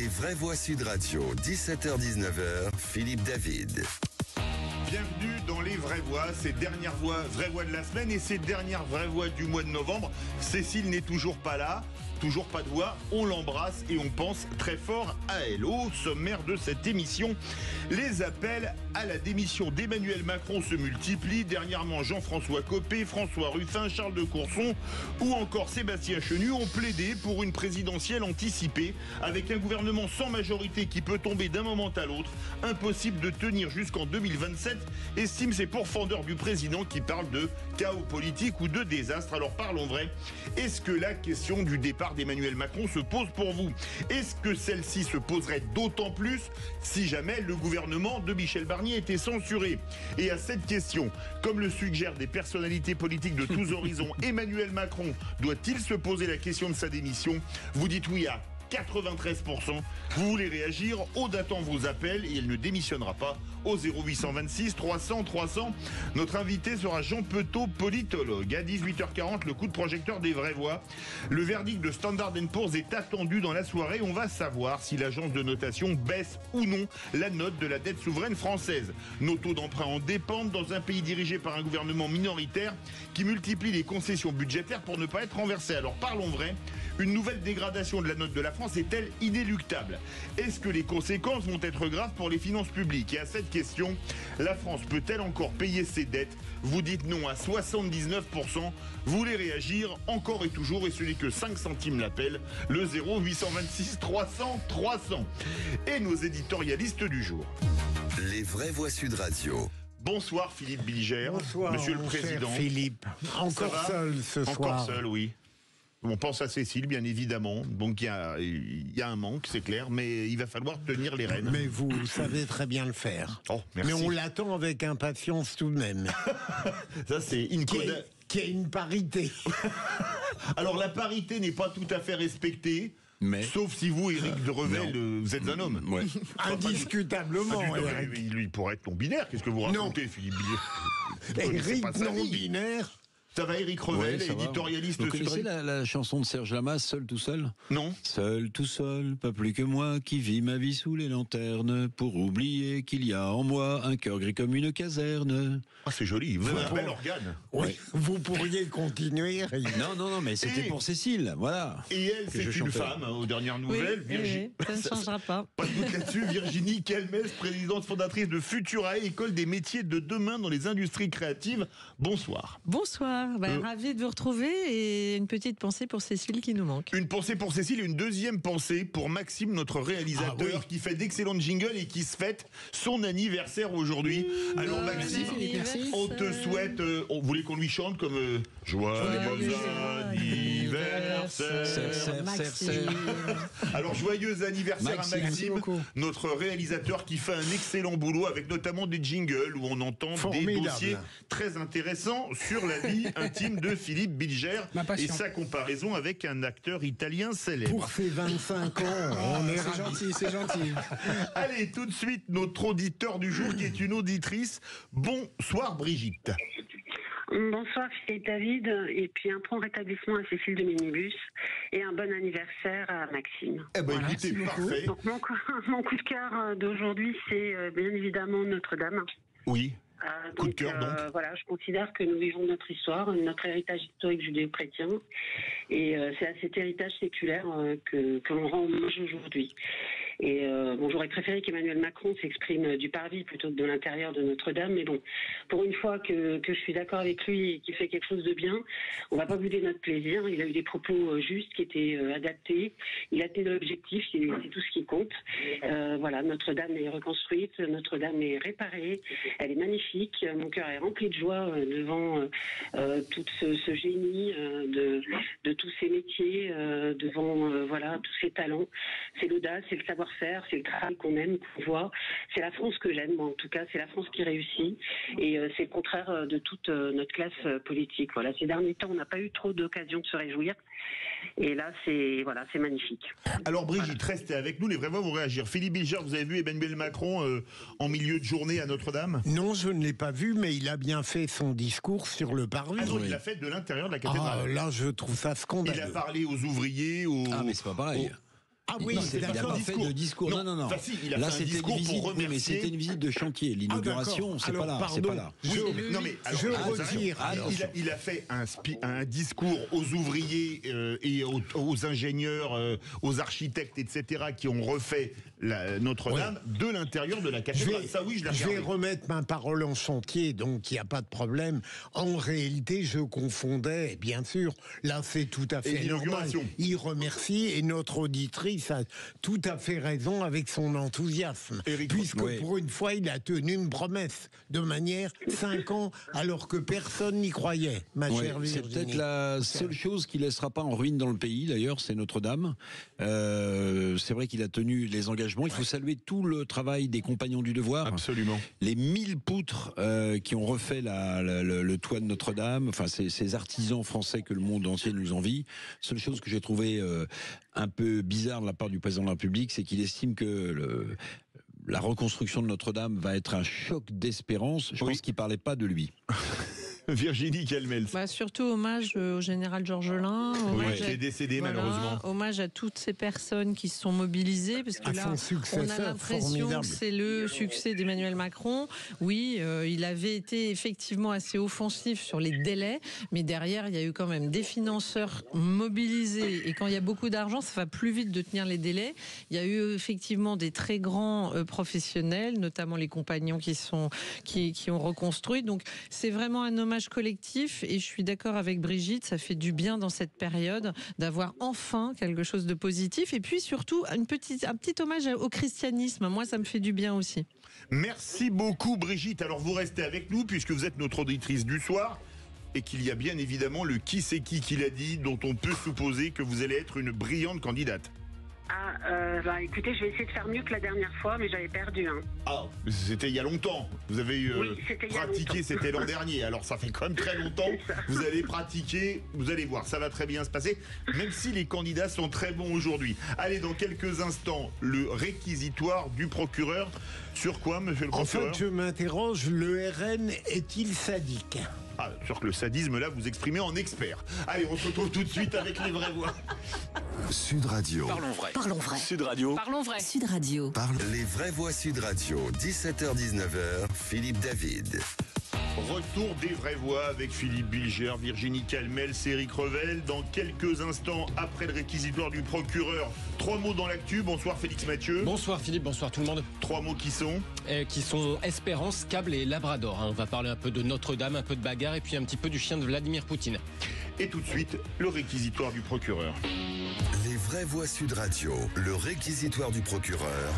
Les vraies voix Sud Radio, 17h-19h, Philippe David. Bienvenue dans Les Vraies Voix, ces dernières vraies voix de la semaine et ces dernières vraies voix du mois de novembre. Cécile n'est toujours pas là, toujours pas de voix, on l'embrasse et on pense très fort à elle. Au sommaire de cette émission, les appels à la démission d'Emmanuel Macron se multiplient. Dernièrement, Jean-François Copé, François Ruffin, Charles de Courson ou encore Sébastien Chenu ont plaidé pour une présidentielle anticipée avec un gouvernement sans majorité qui peut tomber d'un moment à l'autre. Impossible de tenir jusqu'en 2027, estime ces pourfendeurs du président qui parlent de chaos politique ou de désastre. Alors parlons vrai, est-ce que la question du départ d'Emmanuel Macron se pose pour vous? Est-ce que celle-ci se poserait d'autant plus si jamais le gouvernement de Michel Barnier était censuré? Et à cette question, comme le suggèrent des personnalités politiques de tous horizons, Emmanuel Macron doit-il se poser la question de sa démission? Vous dites oui à 93%. Vous voulez réagir? Aude attend vos appels et elle ne démissionnera pas au 0826 300 300. Notre invité sera Jean Petot, politologue. À 18h40, le coup de projecteur des vraies voix. Le verdict de Standard & Poor's est attendu dans la soirée. On va savoir si l'agence de notation baisse ou non la note de la dette souveraine française. Nos taux d'emprunt en dépendent dans un pays dirigé par un gouvernement minoritaire qui multiplie les concessions budgétaires pour ne pas être renversé. Alors parlons vrai. Une nouvelle dégradation de la note de la France est-elle inéluctable? Est-ce que les conséquences vont être graves pour les finances publiques? Et à cette question, la France peut-elle encore payer ses dettes? Vous dites non à 79%. Vous voulez réagir encore et toujours, et ce n'est que 5 centimes l'appel, le 0826 300 300. Et nos éditorialistes du jour. Les vraies voix Sud Radio. Bonsoir Philippe Bilger. Bonsoir, Monsieur le Président. Philippe. Encore seul ce soir. Encore seul, oui. On pense à Cécile, bien évidemment. Donc il y a un manque, c'est clair, mais il va falloir tenir les rênes. Mais vous savez très bien le faire. Oh, merci. Mais on l'attend avec impatience tout de même. Ça, c'est Qu'il y ait une parité. Alors la parité n'est pas tout à fait respectée. Mais... Sauf si vous, Éric de Revel, vous êtes un homme. Ouais. Indiscutablement. Lui pourrait être non-binaire. Qu'est-ce que vous racontez, Philippe Billier? Éric non-binaire. Ça va, Éric Revel, ouais, éditorialiste. Vous connaissez la chanson de Serge Lama, Seul tout seul? Non. Seul tout seul, pas plus que moi, qui vis ma vie sous les lanternes, pour oublier qu'il y a en moi un cœur gris comme une caserne. Ah, c'est joli, vous avez un bel organe. Oui, vous pourriez continuer. Non, mais c'était pour Cécile, voilà. Et elle, c'est une femme, aux dernières nouvelles. Oui, Virginie. Ça ne changera pas. Pas de doute là-dessus. Virginie Kelmès, présidente fondatrice de Futurae, école des métiers de demain dans les industries créatives. Bonsoir. Bonsoir, ravi de vous retrouver et une petite pensée pour Cécile qui nous manque. Une pensée pour Cécile et une deuxième pensée pour Maxime, notre réalisateur, qui fait d'excellents jingles et qui se fête son anniversaire aujourd'hui. Alors Maxime, on te souhaite, vous voulez qu'on lui chante comme joyeux anniversaire Maxime. Alors joyeux anniversaire à Maxime, notre réalisateur qui fait un excellent boulot avec notamment des jingles où on entend des dossiers très intéressants sur la vie intime de Philippe Bilger et sa comparaison avec un acteur italien célèbre. Pour ses 25 ans, on est c'est gentil. Allez, tout de suite, notre auditeur du jour qui est une auditrice. Bonsoir Brigitte. Bonsoir Philippe David, et puis un prompt rétablissement à Cécile de Minibus et un bon anniversaire à Maxime. Eh ben écoutez, parfait. Donc mon coup de cœur d'aujourd'hui, c'est bien évidemment Notre-Dame. Oui. Coup de Donc, cœur, donc. voilà, je considère que nous vivons notre histoire, notre héritage historique judéo-chrétien, et c'est à cet héritage séculaire que l'on rend hommage aujourd'hui. Et j'aurais préféré qu'Emmanuel Macron s'exprime du parvis plutôt que de l'intérieur de Notre-Dame, mais bon, pour une fois que je suis d'accord avec lui et qu'il fait quelque chose de bien, on va pas bouder notre plaisir. Il a eu des propos justes qui étaient adaptés, il a atteint l'objectif, c'est tout ce qui compte. Voilà, Notre-Dame est reconstruite, Notre-Dame est réparée, elle est magnifique. Mon cœur est rempli de joie devant tout ce génie de tous ces métiers, devant voilà tous ces talents. C'est l'audace, c'est le savoir-faire, c'est le travail qu'on aime, qu'on voit. C'est la France que j'aime, moi, en tout cas. C'est la France qui réussit. Et c'est le contraire de toute notre classe politique. Voilà. Ces derniers temps, on n'a pas eu trop d'occasion de se réjouir. Et là, c'est magnifique. Alors Brigitte, restez avec nous. Les vrais voix vont réagir. Philippe Bilger, vous avez vu Emmanuel Macron en milieu de journée à Notre-Dame? Non, je ne l'ai pas vu, mais il a bien fait son discours sur le parvis. Ah non, il l'a fait de l'intérieur de la cathédrale. Là, je trouve ça scandaleux. Il a parlé aux ouvriers, Ah, mais c'est pas pareil. Ah oui, Non, c'est il n'a d'accord. pas fait de discours. Non. Enfin, si, il a Là, fait un c'était discours une visite, pour remercier. mais c'était une visite de chantier. L'inauguration, c'est pas là. pardon, C'est pas là. Non, mais alors, je attention, retire. il a fait un discours aux ouvriers et aux ingénieurs, aux architectes, etc., qui ont refait Notre-Dame de l'intérieur de la cathédrale. Ça, oui, je l'ai Je vais regardé. remettre ma parole en chantier, donc il n'y a pas de problème. En réalité, je confondais, bien sûr, là c'est tout à Et fait normal. l'inauguration. Il remercie, et notre auditrice a tout à fait raison avec son enthousiasme. Éric, puisque oui. pour une fois, il a tenu une promesse de manière 5 ans, alors que personne n'y croyait, ma Ouais, chère c'est Virginie. peut-être la seule chose qui ne laissera pas en ruine dans le pays, d'ailleurs, c'est Notre-Dame. C'est vrai qu'il a tenu les engagements. Il faut saluer tout le travail des compagnons du devoir. Absolument. Les 1000 poutres qui ont refait le toit de Notre-Dame, enfin ces artisans français que le monde entier nous envie. Seule chose que j'ai trouvé un peu bizarre de la part du président de la République, c'est qu'il estime que la reconstruction de Notre-Dame va être un choc d'espérance. Je pense qu'il ne parlait pas de lui. Virginie Calmels. Bah, surtout hommage au général Georgelin. Oui, qui est décédé malheureusement. Hommage à toutes ces personnes qui se sont mobilisées, parce que À là, son successeur, on a l'impression formidable. que c'est le succès d'Emmanuel Macron. Oui, il avait été effectivement assez offensif sur les délais, mais derrière, il y a eu quand même des financeurs mobilisés. Et quand il y a beaucoup d'argent, ça va plus vite de tenir les délais. Il y a eu effectivement des très grands professionnels, notamment les compagnons qui ont reconstruit. Donc, c'est vraiment un hommage collectif, et je suis d'accord avec Brigitte, ça fait du bien dans cette période d'avoir enfin quelque chose de positif, et puis surtout un petit hommage au christianisme. Moi, ça me fait du bien aussi. Merci beaucoup Brigitte. Alors vous restez avec nous puisque vous êtes notre auditrice du soir et qu'il y a bien évidemment le qui c'est qui l'a dit, dont on peut supposer que vous allez être une brillante candidate. Bah écoutez, je vais essayer de faire mieux que la dernière fois, mais j'avais perdu. Ah, c'était il y a longtemps. Vous avez Oui, c'était il y a pratiqué, longtemps. c'était l'an dernier. Alors ça fait quand même très longtemps. C'est ça. Vous allez pratiquer, vous allez voir, ça va très bien se passer, même si les candidats sont très bons aujourd'hui. Allez, dans quelques instants, le réquisitoire du procureur. Sur quoi, monsieur le En procureur? fait, je m'interroge, le RN est-il sadique? Ah, sur que le sadisme, là, vous exprimez en expert. Allez, on se retrouve tout de suite avec les vraies voix. Sud Radio. Parlons vrai. Sud Radio. Parlons vrai. Sud Radio. Les vraies voix Sud Radio. 17h-19h, Philippe David. Retour des vraies voix avec Philippe Bilger, Virginie Calmels, Éric Revel. Dans quelques instants, après le réquisitoire du procureur, 3 mots dans l'actu. Bonsoir Félix Mathieu. Bonsoir Philippe, bonsoir tout le monde. 3 mots qui sont Qui sont Espérance, Câble et Labrador. On va parler un peu de Notre-Dame, un peu de bagarre et puis un petit peu du chien de Vladimir Poutine. Et tout de suite, le réquisitoire du procureur. Les vraies voix Sud Radio. Le réquisitoire du procureur.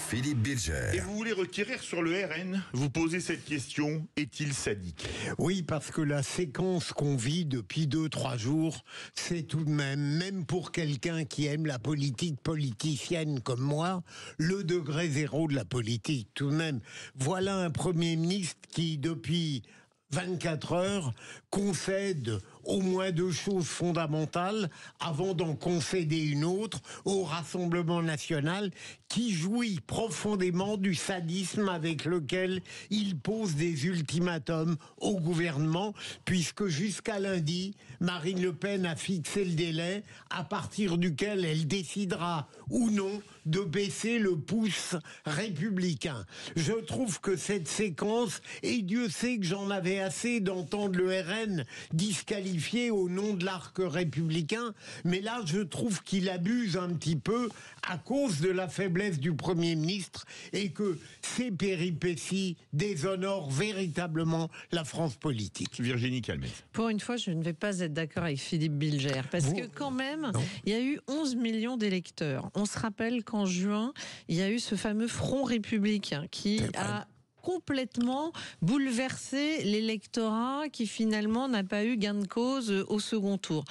Philippe Bilger. Et vous voulez requérir sur le RN, vous posez cette question, est-il sadique? Oui, parce que la séquence qu'on vit depuis 2-3 jours, c'est tout de même pour quelqu'un qui aime la politique politicienne comme moi, le degré zéro de la politique, tout de même. Voilà un Premier ministre qui, depuis 24 heures, concède au moins 2 choses fondamentales avant d'en concéder une autre au Rassemblement national qui jouit profondément du sadisme avec lequel il pose des ultimatums au gouvernement, puisque jusqu'à lundi, Marine Le Pen a fixé le délai à partir duquel elle décidera ou non de baisser le pouce républicain. Je trouve que cette séquence, et Dieu sait que j'en avais assez d'entendre le RN disqualifié au nom de l'arc républicain, mais là je trouve qu'il abuse un petit peu à cause de la faiblesse du Premier ministre et que ces péripéties déshonorent véritablement la France politique. Virginie Calmels. Pour une fois, je ne vais pas être d'accord avec Philippe Bilger, parce que quand même, il y a eu 11 millions d'électeurs. On se rappelle qu'en juin, il y a eu ce fameux Front républicain qui a complètement bouleversé l'électorat, qui finalement n'a pas eu gain de cause au second tour.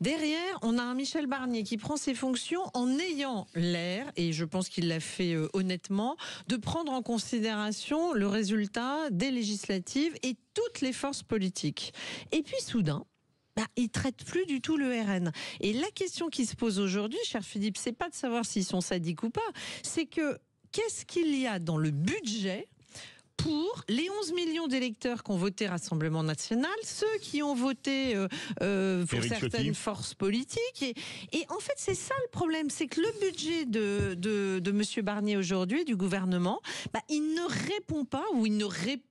Derrière, on a un Michel Barnier qui prend ses fonctions en ayant l'air, et je pense qu'il l'a fait honnêtement, de prendre en considération le résultat des législatives et toutes les forces politiques. Et puis soudain, ils ne traitent plus du tout le RN. Et la question qui se pose aujourd'hui, cher Philippe, c'est pas de savoir s'ils sont sadiques ou pas, c'est que qu'est-ce qu'il y a dans le budget pour les 11 millions d'électeurs qui ont voté Rassemblement National, ceux qui ont voté pour certaines forces politiques. Et en fait, c'est ça le problème, c'est que le budget de M. Barnier aujourd'hui, du gouvernement, il ne répond pas ou il ne répondait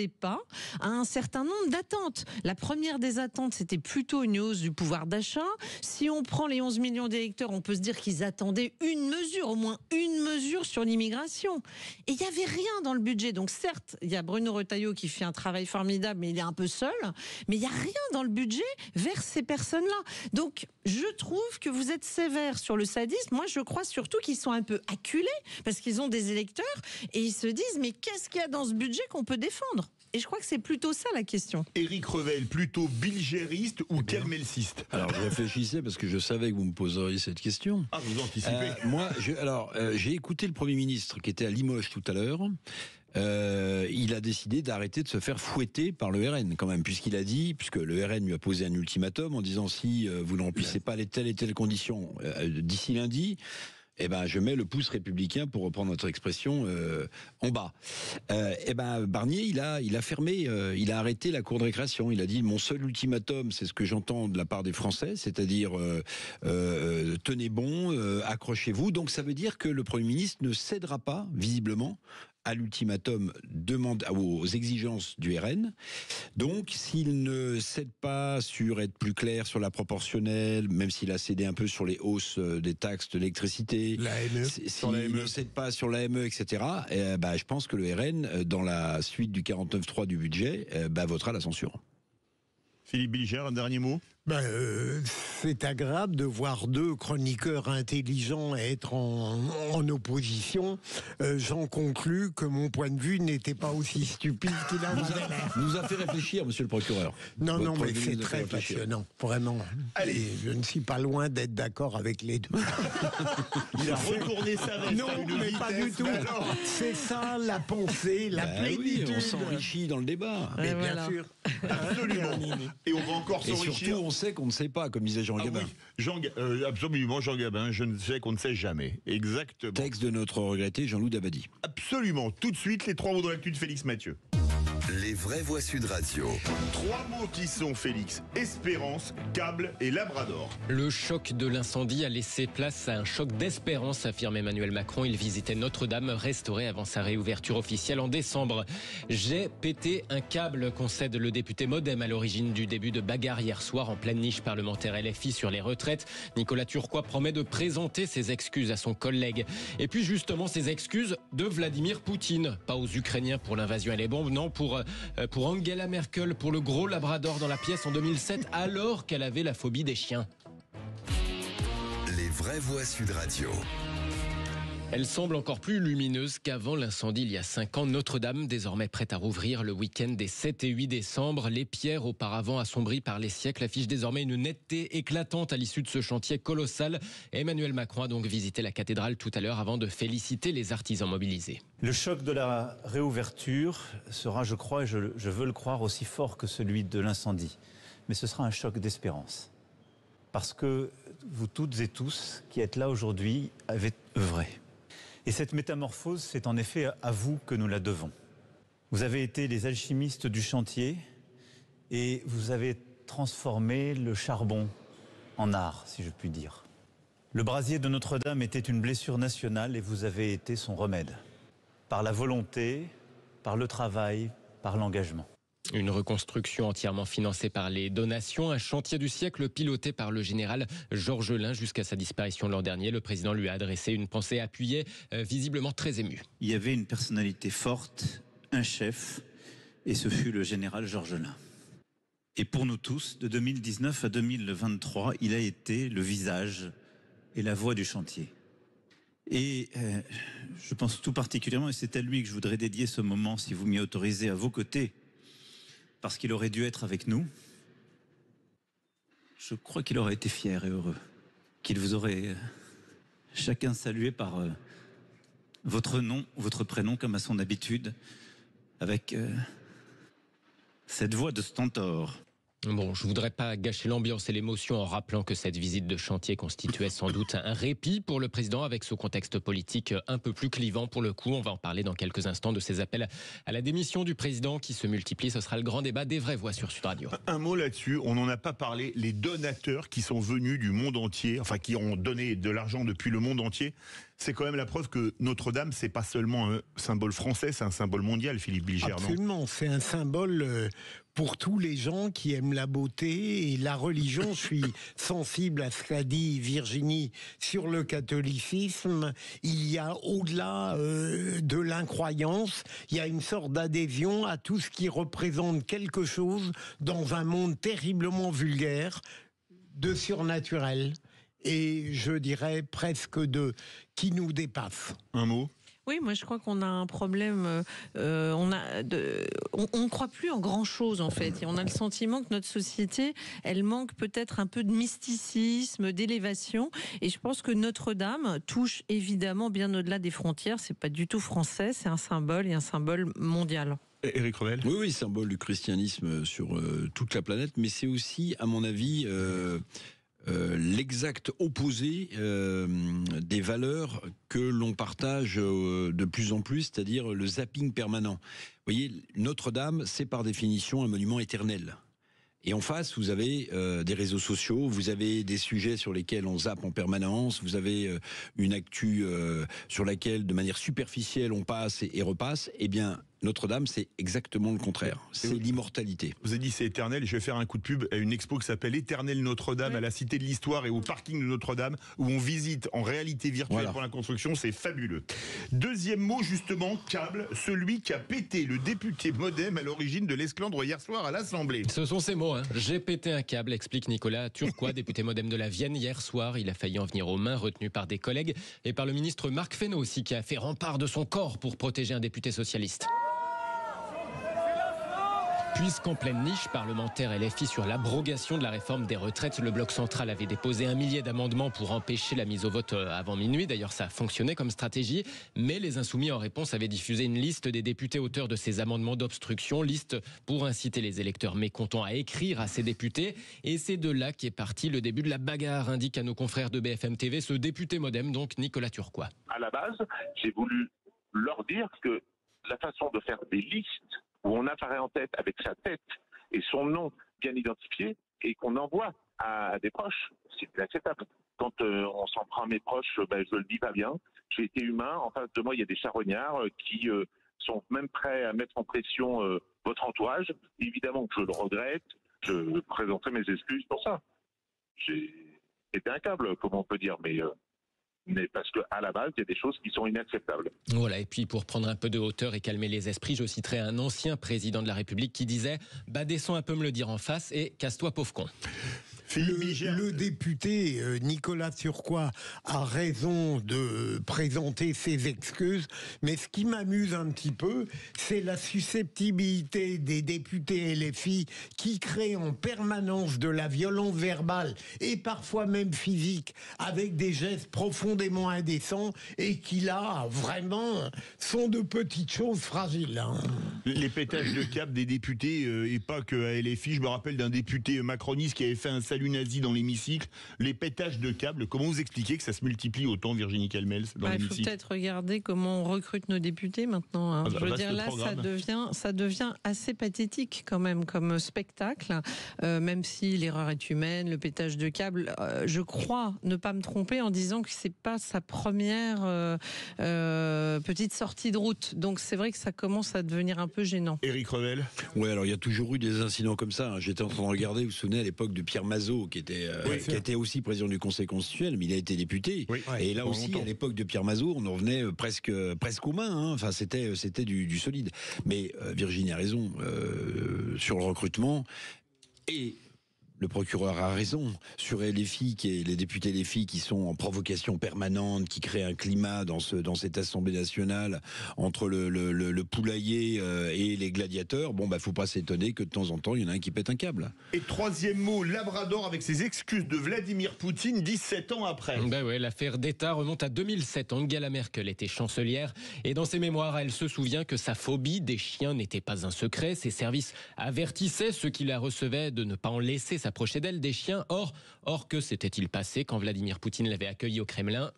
pas à un certain nombre d'attentes. La première des attentes, c'était plutôt une hausse du pouvoir d'achat. Si on prend les 11 millions d'électeurs, on peut se dire qu'ils attendaient une mesure, au moins une mesure sur l'immigration. Et il n'y avait rien dans le budget. Donc certes, il y a Bruno Retailleau qui fait un travail formidable, mais il est un peu seul. Mais il n'y a rien dans le budget vers ces personnes-là. Donc je trouve que vous êtes sévère sur le sadisme. Moi, je crois surtout qu'ils sont un peu acculés parce qu'ils ont des électeurs et ils se disent mais qu'est-ce qu'il y a dans ce budget qu'on peut défendre ? Et je crois que c'est plutôt ça la question. Éric Revel, plutôt bilgériste ou kermelsiste? Alors je réfléchissais parce que je savais que vous me poseriez cette question. Ah, vous anticipez. Moi, j'ai écouté le Premier ministre qui était à Limoges tout à l'heure. Il a décidé d'arrêter de se faire fouetter par le RN quand même, puisque le RN lui a posé un ultimatum en disant si vous ne remplissez pas les telles et telles conditions d'ici lundi, je mets le pouce républicain, pour reprendre notre expression, en bas. Barnier, il a fermé, il a arrêté la cour de récréation. Il a dit mon seul ultimatum, c'est ce que j'entends de la part des Français, c'est-à-dire tenez bon, accrochez-vous. Donc ça veut dire que le Premier ministre ne cédera pas, visiblement, à l'ultimatum aux exigences du RN. Donc, s'il ne cède pas sur être plus clair sur la proportionnelle, même s'il a cédé un peu sur les hausses des taxes de l'électricité, s'il ne cède pas sur l'AME, etc., je pense que le RN, dans la suite du 49.3 du budget, votera la censure. Philippe Bilger, un dernier mot? C'est agréable de voir deux chroniqueurs intelligents être en opposition. J'en conclus que mon point de vue n'était pas aussi stupide qu'il a l'air. Nous a fait réfléchir, monsieur le procureur. Non, mais c'est très passionnant, vraiment. Allez, je ne suis pas loin d'être d'accord avec les deux. Il a retourné sa veste. Non, mais pas du tout. C'est ça la pensée, la plénitude. Oui, on s'enrichit dans le débat. Mais bien sûr. Absolument. Et on va encore s'enrichir. Et surtout, on sait qu'on ne sait pas, comme disait Jean Gabin. Oui. Absolument, Jean Gabin, je ne sais qu'on ne sait jamais. Exactement. Texte de notre regretté Jean-Loup Dabadi. Absolument. Tout de suite, les 3 mots de l'actu de Félix Mathieu. Les vraies voix Sud Radio. 3 mots qui sont, Félix: espérance, câble et labrador. Le choc de l'incendie a laissé place à un choc d'espérance, affirme Emmanuel Macron. Il visitait Notre-Dame, restaurée avant sa réouverture officielle en décembre. J'ai pété un câble, concède le député Modem à l'origine du début de bagarre hier soir en pleine niche parlementaire LFI sur les retraites. Nicolas Turquois promet de présenter ses excuses à son collègue. Et puis justement, ces excuses de Vladimir Poutine. Pas aux Ukrainiens pour l'invasion et les bombes, non, pour Angela Merkel, pour le gros labrador dans la pièce en 2007, alors qu'elle avait la phobie des chiens. Les vraies voix Sud Radio. Elle semble encore plus lumineuse qu'avant l'incendie il y a 5 ans. Notre-Dame, désormais prête à rouvrir le week-end des 7 et 8 décembre. Les pierres auparavant assombries par les siècles affichent désormais une netteté éclatante à l'issue de ce chantier colossal. Emmanuel Macron a donc visité la cathédrale tout à l'heure avant de féliciter les artisans mobilisés. Le choc de la réouverture sera, je crois, et je veux le croire, aussi fort que celui de l'incendie. Mais ce sera un choc d'espérance. Parce que vous toutes et tous qui êtes là aujourd'hui avez œuvré. Et cette métamorphose, c'est en effet à vous que nous la devons. Vous avez été les alchimistes du chantier et vous avez transformé le charbon en art, si je puis dire. Le brasier de Notre-Dame était une blessure nationale et vous avez été son remède. Par la volonté, par le travail, par l'engagement. Une reconstruction entièrement financée par les donations, un chantier du siècle piloté par le général Georges Lain jusqu'à sa disparition l'an dernier. Le président lui a adressé une pensée appuyée, visiblement très émue. Il y avait une personnalité forte, un chef, et ce fut le général Georges Lain. Et pour nous tous, de 2019 à 2023, il a été le visage et la voix du chantier. Et je pense tout particulièrement, et c'est à lui que je voudrais dédier ce moment, si vous m'y autorisez, à vos côtés, parce qu'il aurait dû être avec nous. Je crois qu'il aurait été fier et heureux, qu'il vous aurait chacun salué par votre nom, votre prénom, comme à son habitude, avec cette voix de stentor. Bon, je voudrais pas gâcher l'ambiance et l'émotion en rappelant que cette visite de chantier constituait sans doute un répit pour le président avec ce contexte politique un peu plus clivant pour le coup. On va en parler dans quelques instants de ces appels à la démission du président qui se multiplient. Ce sera le grand débat des vraies voix sur Sud Radio. Un mot là-dessus, on n'en a pas parlé. Les donateurs qui sont venus du monde entier, enfin qui ont donné de l'argent depuis le monde entier, c'est quand même la preuve que Notre-Dame, c'est pas seulement un symbole français, c'est un symbole mondial, Philippe Bilger. Absolument, c'est un symbole pour tous les gens qui aiment la beauté et la religion. Je suis sensible à ce qu'a dit Virginie sur le catholicisme. Il y a au-delà de l'incroyance, il y a une sorte d'adhésion à tout ce qui représente quelque chose dans un monde terriblement vulgaire, de surnaturel. Et je dirais presque qui nous dépasse. Un mot ? Oui, moi je crois qu'on a un problème. On ne croit plus en grand chose en fait. Et on a le sentiment que notre société, elle manque peut-être un peu de mysticisme, d'élévation. Et je pense que Notre-Dame touche évidemment bien au-delà des frontières. C'est pas du tout français, c'est un symbole et un symbole mondial. Éric Revel ? Oui, symbole du christianisme sur toute la planète, mais c'est aussi, à mon avis, l'exact opposé des valeurs que l'on partage de plus en plus, c'est-à-dire le zapping permanent. Vous voyez, Notre-Dame, c'est par définition un monument éternel. Et en face, vous avez des réseaux sociaux, vous avez des sujets sur lesquels on zappe en permanence, vous avez une actu sur laquelle, de manière superficielle, on passe et repasse. Eh bien, Notre-Dame, c'est exactement le contraire. C'est l'immortalité. Vous avez dit c'est éternel. Je vais faire un coup de pub à une expo qui s'appelle Éternel Notre-Dame à la Cité de l'Histoire et au parking de Notre-Dame où on visite en réalité virtuelle pour la construction. C'est fabuleux. Deuxième mot justement, câble, celui qui a pété le député MoDem à l'origine de l'esclandre hier soir à l'Assemblée. Ce sont ces mots. J'ai pété un câble, explique Nicolas Turquois, député MoDem de la Vienne. Hier soir, il a failli en venir aux mains, retenu par des collègues et par le ministre Marc Fesneau aussi qui a fait rempart de son corps pour protéger un député socialiste. Puisqu'en pleine niche parlementaire LFI sur l'abrogation de la réforme des retraites, le bloc central avait déposé 1 millier d'amendements pour empêcher la mise au vote avant minuit. D'ailleurs, ça a fonctionné comme stratégie. Mais les Insoumis, en réponse, avaient diffusé une liste des députés auteurs de ces amendements d'obstruction. Liste pour inciter les électeurs mécontents à écrire à ces députés. Et c'est de là qu'est parti le début de la bagarre, indique à nos confrères de BFM TV ce député MoDem, donc Nicolas Turquois. À la base, j'ai voulu leur dire que la façon de faire des listes où on apparaît en tête avec sa tête et son nom bien identifié et qu'on envoie à des proches, c'est inacceptable. Quand on s'en prend à mes proches, je le dis pas bien. J'ai été humain. En face de moi, il y a des charognards qui sont même prêts à mettre en pression votre entourage. Évidemment que je le regrette. Je présenterai mes excuses pour ça. J'ai été un câble, comme on peut dire, mais parce qu'à la base, il y a des choses qui sont inacceptables. Voilà, et puis pour prendre un peu de hauteur et calmer les esprits, je citerai un ancien président de la République qui disait « Bah descends un peu me le dire en face et casse-toi pauvre con ». Le député Nicolas Turquois a raison de présenter ses excuses, mais ce qui m'amuse un petit peu, c'est la susceptibilité des députés LFI qui créent en permanence de la violence verbale et parfois même physique avec des gestes profondément indécents et qui là, vraiment, sont de petites choses fragiles. Hein. Les pétages de câble des députés et pas que à LFI. Je me rappelle d'un député macroniste qui avait fait un salut nazi dans l'hémicycle. Les pétages de câbles, comment vous expliquez que ça se multiplie autant, Virginie Calmels, dans l'hémicycle ? Il faut peut-être regarder comment on recrute nos députés maintenant. Hein. Je veux dire, là, ça devient assez pathétique quand même comme spectacle, même si l'erreur est humaine, le pétage de câbles. Je crois ne pas me tromper en disant que c'est pas sa première petite sortie de route. Donc c'est vrai que ça commence à devenir un peu gênant. Éric Revel ? Oui, alors il y a toujours eu des incidents comme ça. J'étais en train de regarder, vous vous souvenez, à l'époque de Pierre Mazot, qui était aussi président du Conseil constitutionnel, mais il a été député. Oui, et là aussi, à l'époque de Pierre Mazot, on en revenait presque aux mains. Hein. Enfin, c'était du solide. Mais Virginie a raison sur le recrutement et le procureur a raison. Sur les députés LFI qui sont en provocation permanente, qui créent un climat dans cette Assemblée nationale entre le poulailler et les gladiateurs, faut pas s'étonner que de temps en temps, il y en a un qui pète un câble. Et troisième mot, Labrador avec ses excuses de Vladimir Poutine 17 ans après. L'affaire d'État remonte à 2007. Angela Merkel était chancelière et dans ses mémoires, elle se souvient que sa phobie des chiens n'était pas un secret. Ses services avertissaient ceux qui la recevaient de ne pas en laisser s'approcher d'elle des chiens. Or, que s'était-il passé quand Vladimir Poutine l'avait accueilli au Kremlin ?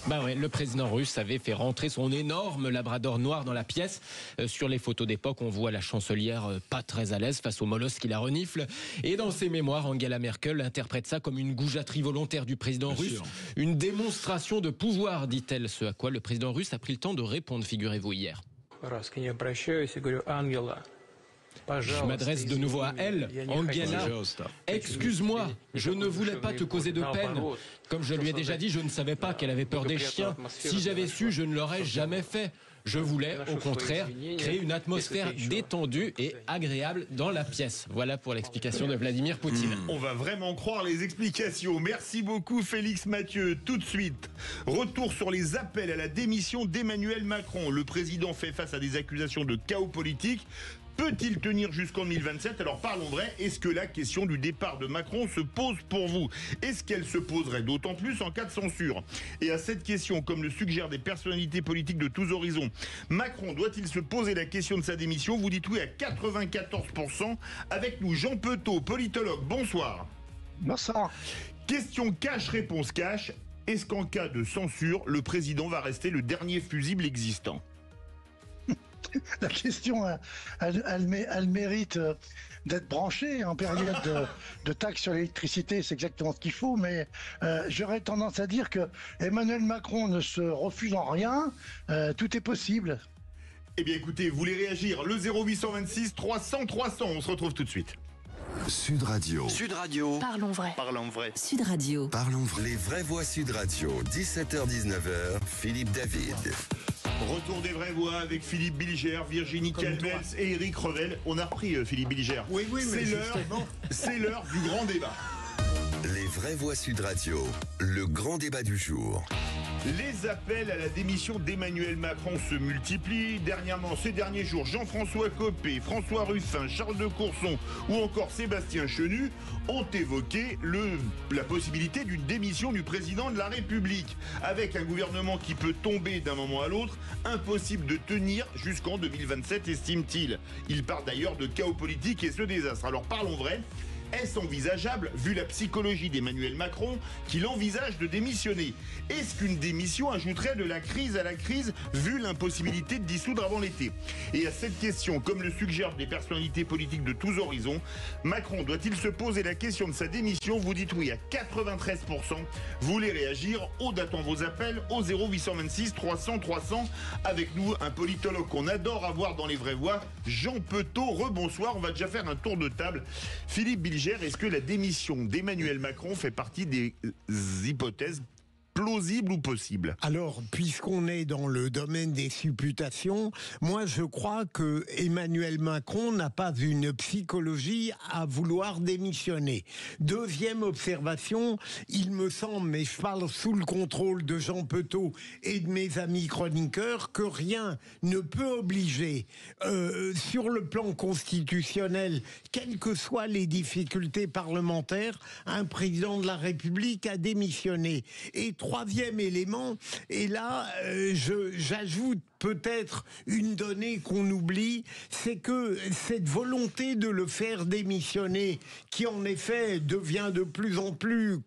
Le président russe avait fait rentrer son énorme labrador noir dans la pièce. Sur les photos d'époque, on voit la chancelière pas très à l'aise face au molosse qui la renifle. Et dans ses mémoires, Angela Merkel interprète ça comme une goujaterie volontaire du président russe. Une démonstration de pouvoir, dit-elle, ce à quoi le président russe a pris le temps de répondre, figurez-vous, hier. Je m'adresse de nouveau à elle. Angela, excuse-moi, je ne voulais pas te causer de peine. Comme je lui ai déjà dit, je ne savais pas qu'elle avait peur des chiens. Si j'avais su, je ne l'aurais jamais fait. Je voulais, au contraire, créer une atmosphère détendue et agréable dans la pièce. Voilà pour l'explication de Vladimir Poutine. On va vraiment croire les explications. Merci beaucoup Félix Mathieu. Tout de suite, retour sur les appels à la démission d'Emmanuel Macron. Le président fait face à des accusations de chaos politique. Peut-il tenir jusqu'en 2027 ? Alors parlons vrai, est-ce que la question du départ de Macron se pose pour vous ? Est-ce qu'elle se poserait d'autant plus en cas de censure ? Et à cette question, comme le suggèrent des personnalités politiques de tous horizons, Macron doit-il se poser la question de sa démission ? Vous dites oui à 94%. Avec nous Jean Petot, politologue, bonsoir. Bonsoir. Question cash, réponse cash. Est-ce qu'en cas de censure, le président va rester le dernier fusible existant ? La question, elle mérite d'être branchée en période de taxe sur l'électricité, c'est exactement ce qu'il faut, mais j'aurais tendance à dire que Emmanuel Macron ne se refuse en rien, tout est possible. Eh bien écoutez, vous voulez réagir, le 0826 300 300, on se retrouve tout de suite. Sud Radio. Parlons vrai. Parlons vrai. Sud Radio. Parlons vrai. Les vraies voix Sud Radio. 17h-19h. Philippe David. Retour des vraies voix avec Philippe Bilger, Virginie Calmels et Éric Revel. On a repris Philippe Bilger. Oui, mais c'est l'heure du grand débat. Les vraies voix Sud Radio. Le grand débat du jour. Les appels à la démission d'Emmanuel Macron se multiplient. Dernièrement, ces derniers jours, Jean-François Copé, François Ruffin, Charles de Courson ou encore Sébastien Chenu ont évoqué la possibilité d'une démission du président de la République. Avec un gouvernement qui peut tomber d'un moment à l'autre, impossible de tenir jusqu'en 2027, estime-t-il. Il parle d'ailleurs de chaos politique et ce désastre. Alors parlons vrai. Est-ce envisageable, vu la psychologie d'Emmanuel Macron, qu'il envisage de démissionner ? Est-ce qu'une démission ajouterait de la crise à la crise, vu l'impossibilité de dissoudre avant l'été ? Et à cette question, comme le suggèrent des personnalités politiques de tous horizons, Macron doit-il se poser la question de sa démission ? Vous dites oui à 93%. Vous voulez réagir ? Attend vos appels au 0826 300 300. Avec nous, un politologue qu'on adore avoir dans les vraies voix, Jean Petot. Rebonsoir, on va déjà faire un tour de table. Philippe Bilger, est-ce que la démission d'Emmanuel Macron fait partie des hypothèses plausible ou possible? Alors, puisqu'on est dans le domaine des supputations, moi je crois que Emmanuel Macron n'a pas une psychologie à vouloir démissionner. Deuxième observation, il me semble, mais je parle sous le contrôle de Jean Petot et de mes amis chroniqueurs, que rien ne peut obliger sur le plan constitutionnel, quelles que soient les difficultés parlementaires, un président de la République à démissionner. Et troisième élément, et là j'ajoute peut-être une donnée qu'on oublie, c'est que cette volonté de le faire démissionner, qui en effet devient de plus en plus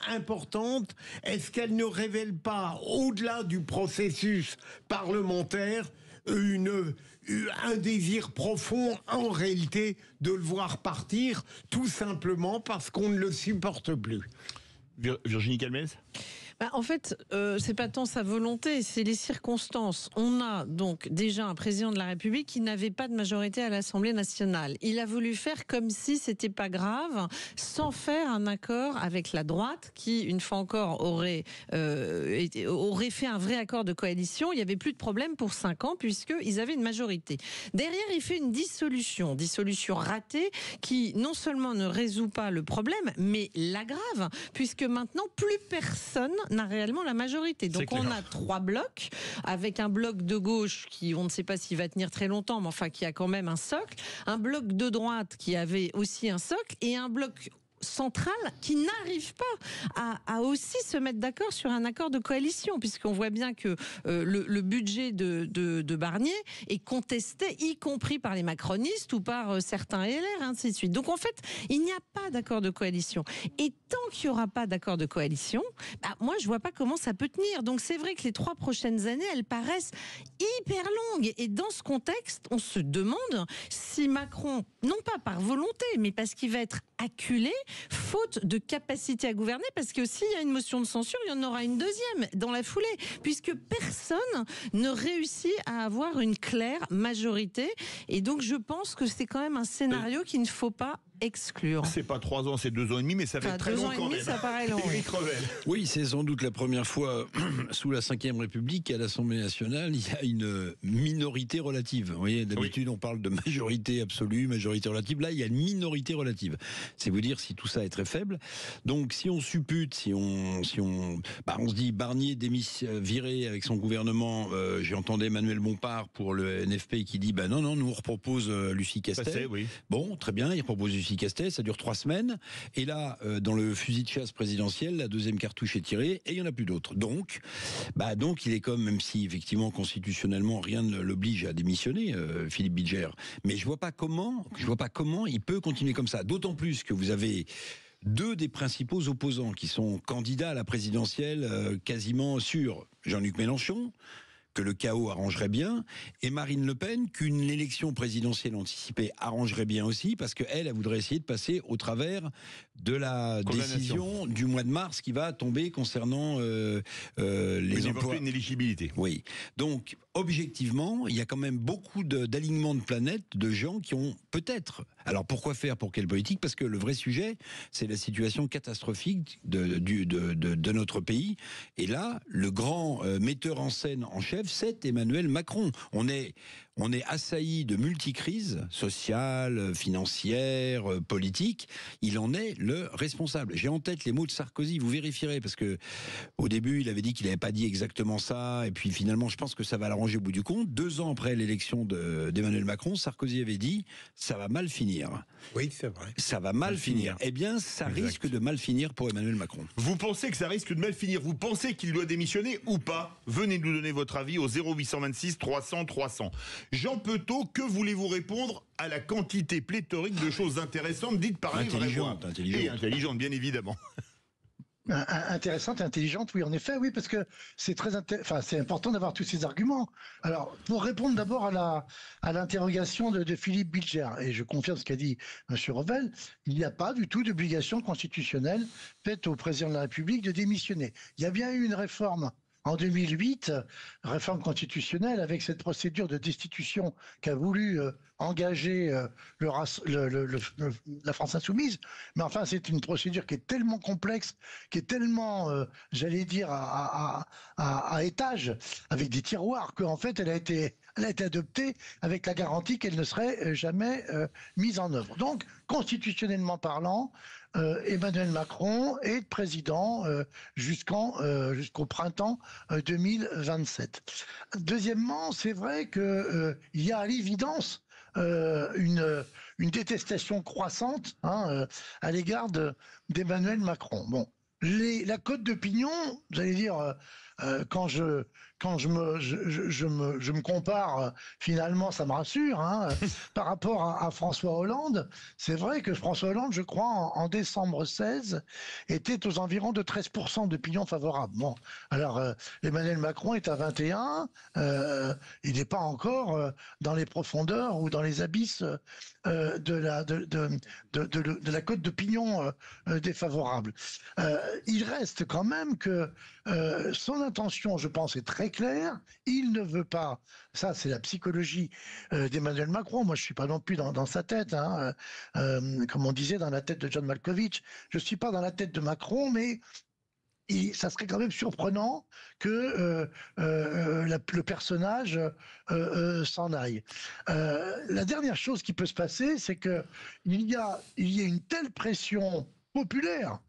importante, est-ce qu'elle ne révèle pas, au-delà du processus parlementaire, un désir profond en réalité de le voir partir, tout simplement parce qu'on ne le supporte plus? Virginie Calmels? En fait, c'est pas tant sa volonté, c'est les circonstances. On a donc déjà un président de la République qui n'avait pas de majorité à l'Assemblée nationale. Il a voulu faire comme si c'était pas grave, sans faire un accord avec la droite, qui, une fois encore, aurait fait un vrai accord de coalition. Il n'y avait plus de problème pour 5 ans, puisqu'ils avaient une majorité. Derrière, il fait une dissolution ratée, qui non seulement ne résout pas le problème, mais l'aggrave, puisque maintenant, plus personne n'a réellement la majorité. Donc on a 3 blocs, avec un bloc de gauche qui, on ne sait pas s'il va tenir très longtemps, mais enfin qui a quand même un socle, un bloc de droite qui avait aussi un socle, et un bloc centrale qui n'arrive pas à aussi se mettre d'accord sur un accord de coalition, puisqu'on voit bien que le budget de Barnier est contesté, y compris par les macronistes ou par certains LR, ainsi de suite. Donc en fait, il n'y a pas d'accord de coalition. Et tant qu'il n'y aura pas d'accord de coalition, moi je vois pas comment ça peut tenir. Donc c'est vrai que les 3 prochaines années, elles paraissent hyper longues. Et dans ce contexte, on se demande si Macron, non pas par volonté, mais parce qu'il va être acculé, faute de capacité à gouverner, parce que s'il y a une motion de censure, il y en aura une deuxième dans la foulée, puisque personne ne réussit à avoir une claire majorité. Et donc je pense que c'est quand même un scénario qu'il ne faut pas exclure. C'est pas 3 ans, c'est 2 ans et demi, mais ça fait très long quand même. Ça paraît long. Oui, c'est sans doute la première fois sous la Ve République qu'à l'Assemblée nationale, il y a une minorité relative. Vous voyez, d'habitude, on parle de majorité absolue, majorité relative. Là, il y a une minorité relative. C'est vous dire si tout ça est très faible. Donc, si on suppute, on se dit Barnier viré avec son gouvernement. J'ai entendu Emmanuel Bompard pour le NFP qui dit non, nous on repropose Lucie Castel. Bon, très bien, il propose Lucie Castel, ça dure 3 semaines. Et là, dans le fusil de chasse présidentiel, la 2e cartouche est tirée et il n'y en a plus d'autres. Donc, il est comme, même si effectivement constitutionnellement rien ne l'oblige à démissionner, Philippe Bilger. Mais je vois pas comment il peut continuer comme ça. D'autant plus que vous avez 2 des principaux opposants qui sont candidats à la présidentielle quasiment sûrs. Jean-Luc Mélenchon, que le chaos arrangerait bien, et Marine Le Pen, qu'une élection présidentielle anticipée arrangerait bien aussi, parce qu'elle voudrait essayer de passer au travers de la décision du mois de mars qui va tomber concernant les emplois. Une éligibilité. Oui. Donc, objectivement, il y a quand même beaucoup d'alignements de planètes, de gens qui ont peut-être... Alors, pourquoi faire? Pour quelle politique? Parce que le vrai sujet, c'est la situation catastrophique de notre pays. Et là, le grand metteur en scène en chef, c'est Emmanuel Macron. On est assailli de multicrises sociales, financières, politiques. Il en est le responsable. J'ai en tête les mots de Sarkozy, vous vérifierez, parce que au début, il avait dit qu'il n'avait pas dit exactement ça, et puis finalement, je pense que ça va l'arranger au bout du compte. 2 ans après l'élection d'Emmanuel Macron, Sarkozy avait dit « ça va mal finir ». Oui, c'est vrai. Ça va mal finir. Eh bien, ça risque de mal finir pour Emmanuel Macron. Vous pensez que ça risque de mal finir? Vous pensez qu'il doit démissionner ou pas? Venez nous donner votre avis au 0826 300 300. Jean Petot, que voulez-vous répondre à la quantité pléthorique de choses intéressantes dites par les vrais voix? Et intelligentes, bien évidemment. Intéressante, intelligente, oui, en effet, oui, parce que c'est c'est important d'avoir tous ces arguments. Alors, pour répondre d'abord à l'interrogation de Philippe Bilger, et je confirme ce qu'a dit M. Revel, il n'y a pas du tout d'obligation constitutionnelle faite au président de la République de démissionner. Il y a bien eu une réforme en 2008, réforme constitutionnelle, avec cette procédure de destitution qu'a voulu engager la France Insoumise. Mais enfin, c'est une procédure qui est tellement complexe, qui est tellement, j'allais dire, à étage, avec des tiroirs, qu'en fait, elle a été adoptée avec la garantie qu'elle ne serait jamais mise en œuvre. Donc, constitutionnellement parlant, Emmanuel Macron est président jusqu'au printemps 2027. Deuxièmement, c'est vrai qu'il y a à l'évidence une détestation croissante à l'égard d'Emmanuel Macron. Bon, la cote d'opinion, j'allais dire, quand je me compare, finalement, ça me rassure, hein, par rapport à François Hollande. C'est vrai que François Hollande, je crois, en décembre 16, était aux environs de 13% d'opinion favorable. Bon, alors Emmanuel Macron est à 21, il n'est pas encore dans les profondeurs ou dans les abysses de la cote d'opinion défavorable. Il reste quand même que son intention, je pense, est très claire. Il ne veut pas, ça c'est la psychologie d'Emmanuel Macron, moi je ne suis pas non plus dans sa tête, hein, comme on disait dans la tête de John Malkovich, je ne suis pas dans la tête de Macron, mais ça serait quand même surprenant que le personnage s'en aille. La dernière chose qui peut se passer, c'est qu'il y a une telle pression populaire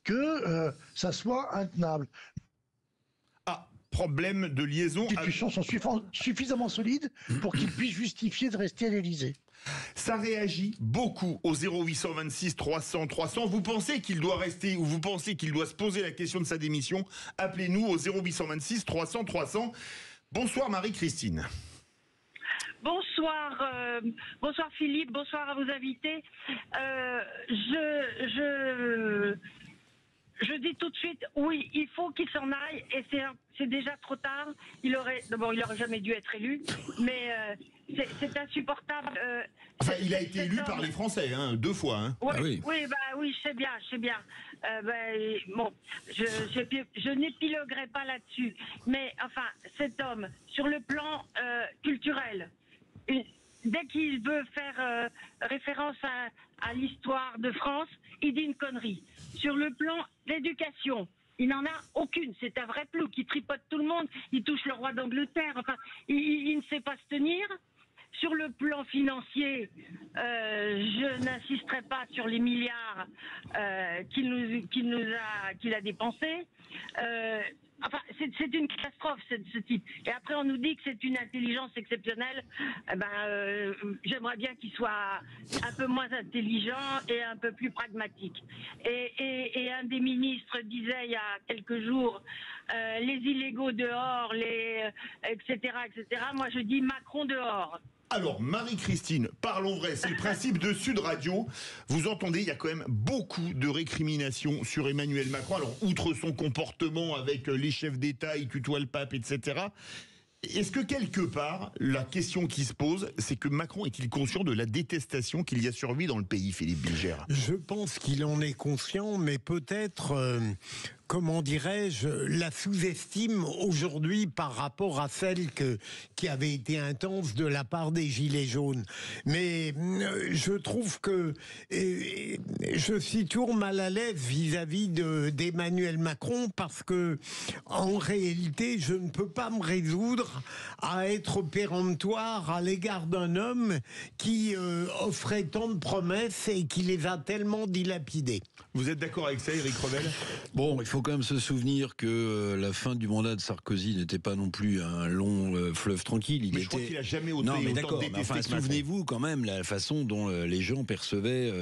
que ça soit intenable. Problème de liaison. Les institutions sont suffisamment solides pour qu'ils puissent justifier de rester à l'Élysée. Ça réagit beaucoup au 0826 300 300. Vous pensez qu'il doit rester ou vous pensez qu'il doit se poser la question de sa démission? Appelez-nous au 0826 300 300. Bonsoir Marie-Christine. Bonsoir, bonsoir Philippe, bonsoir à vos invités. Je dis tout de suite, oui, il faut qu'il s'en aille, et c'est déjà trop tard. D'abord, il aurait jamais dû être élu, mais c'est insupportable. Enfin, il a été élu par les Français, hein, 2 fois. Hein. Oui, ah oui. Oui, je sais bien. Bon, je n'épiloguerai pas là-dessus, mais enfin, cet homme, sur le plan culturel, dès qu'il veut faire référence à l'histoire de France, il dit une connerie. Sur le plan d'éducation, il n'en a aucune. C'est un vrai plouc qui tripote tout le monde. Il touche le roi d'Angleterre. Enfin, il ne sait pas se tenir. Sur le plan financier, je n'insisterai pas sur les milliards qu'il a dépensés. Enfin, c'est une catastrophe, ce type. Et après, on nous dit que c'est une intelligence exceptionnelle. J'aimerais bien qu'il soit un peu moins intelligent et un peu plus pragmatique. Et un des ministres disait il y a quelques jours, les illégaux dehors, etc. Moi, je dis Macron dehors. Alors, Marie-Christine, parlons vrai, c'est le principe de Sud Radio. Vous entendez, il y a quand même beaucoup de récriminations sur Emmanuel Macron. Alors, outre son comportement avec les chefs d'État, il tutoie le pape, etc. Est-ce que quelque part, la question qui se pose, c'est que Macron est-il conscient de la détestation qu'il y a sur lui dans le pays, Philippe Bilger? Je pense qu'il en est conscient, mais peut-être... comment dirais-je, la sous-estime aujourd'hui par rapport à celle qui avait été intense de la part des Gilets jaunes. Mais je trouve que je suis toujours mal à l'aise vis-à-vis d'Emmanuel Macron parce que, en réalité, je ne peux pas me résoudre à être péremptoire à l'égard d'un homme qui offrait tant de promesses et qui les a tellement dilapidées. Vous êtes d'accord avec ça, Éric Revel? Bon, il faut quand même se souvenir que la fin du mandat de Sarkozy n'était pas non plus un long fleuve tranquille. Je crois qu'il n'a jamais autant détesté. Enfin, souvenez-vous quand même la façon dont les gens percevaient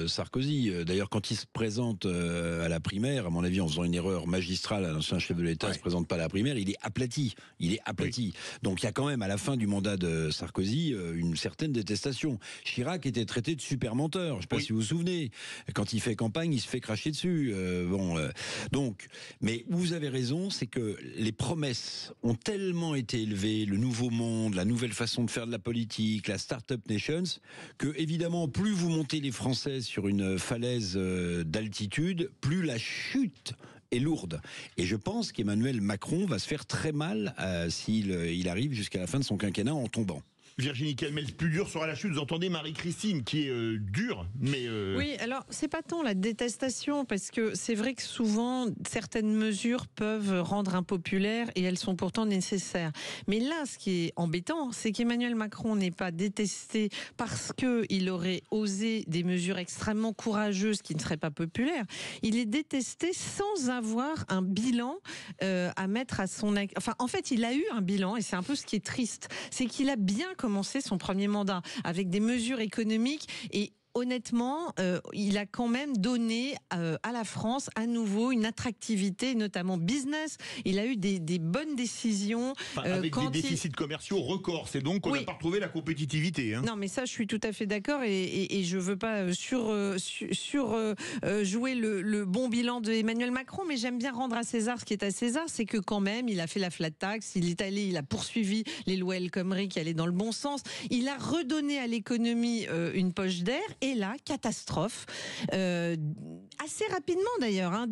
Sarkozy. D'ailleurs, quand il se présente à la primaire, à mon avis, en faisant une erreur magistrale, un ancien chef de l'État ne se présente pas à la primaire, il est aplati. Oui. Donc il y a quand même à la fin du mandat de Sarkozy une certaine détestation. Chirac était traité de super menteur. Je ne sais pas si vous vous souvenez. Quand il fait campagne, il se fait cracher dessus. Donc, mais vous avez raison, c'est que les promesses ont tellement été élevées, le nouveau monde, la nouvelle façon de faire de la politique, la Start-up Nations, que évidemment, plus vous montez les Français sur une falaise d'altitude, plus la chute est lourde. Et je pense qu'Emmanuel Macron va se faire très mal s'il arrive jusqu'à la fin de son quinquennat en tombant. Virginie Calmels, plus dur sera la chute. Vous entendez Marie-Christine qui est dure, mais... Oui, alors c'est pas tant la détestation, parce que c'est vrai que souvent certaines mesures peuvent rendre impopulaires et elles sont pourtant nécessaires. Mais là, ce qui est embêtant, c'est qu'Emmanuel Macron n'est pas détesté parce qu'il aurait osé des mesures extrêmement courageuses qui ne seraient pas populaires. Il est détesté sans avoir un bilan à mettre à son... Enfin, en fait, il a eu un bilan, et c'est un peu ce qui est triste, c'est qu'il a bien commencé son premier mandat avec des mesures économiques et honnêtement, il a quand même donné à la France à nouveau une attractivité, notamment business. Il a eu des bonnes décisions. Avec des déficits commerciaux records, c'est donc qu'on n'a pas retrouvé la compétitivité. Non, mais ça, je suis tout à fait d'accord et je veux pas jouer le bon bilan d'Emmanuel Macron, mais j'aime bien rendre à César ce qui est à César, c'est que quand même, il a fait la flat tax, il a poursuivi les lois El Khomri qui allaient dans le bon sens, il a redonné à l'économie une poche d'air. Et là, catastrophe, assez rapidement d'ailleurs, hein,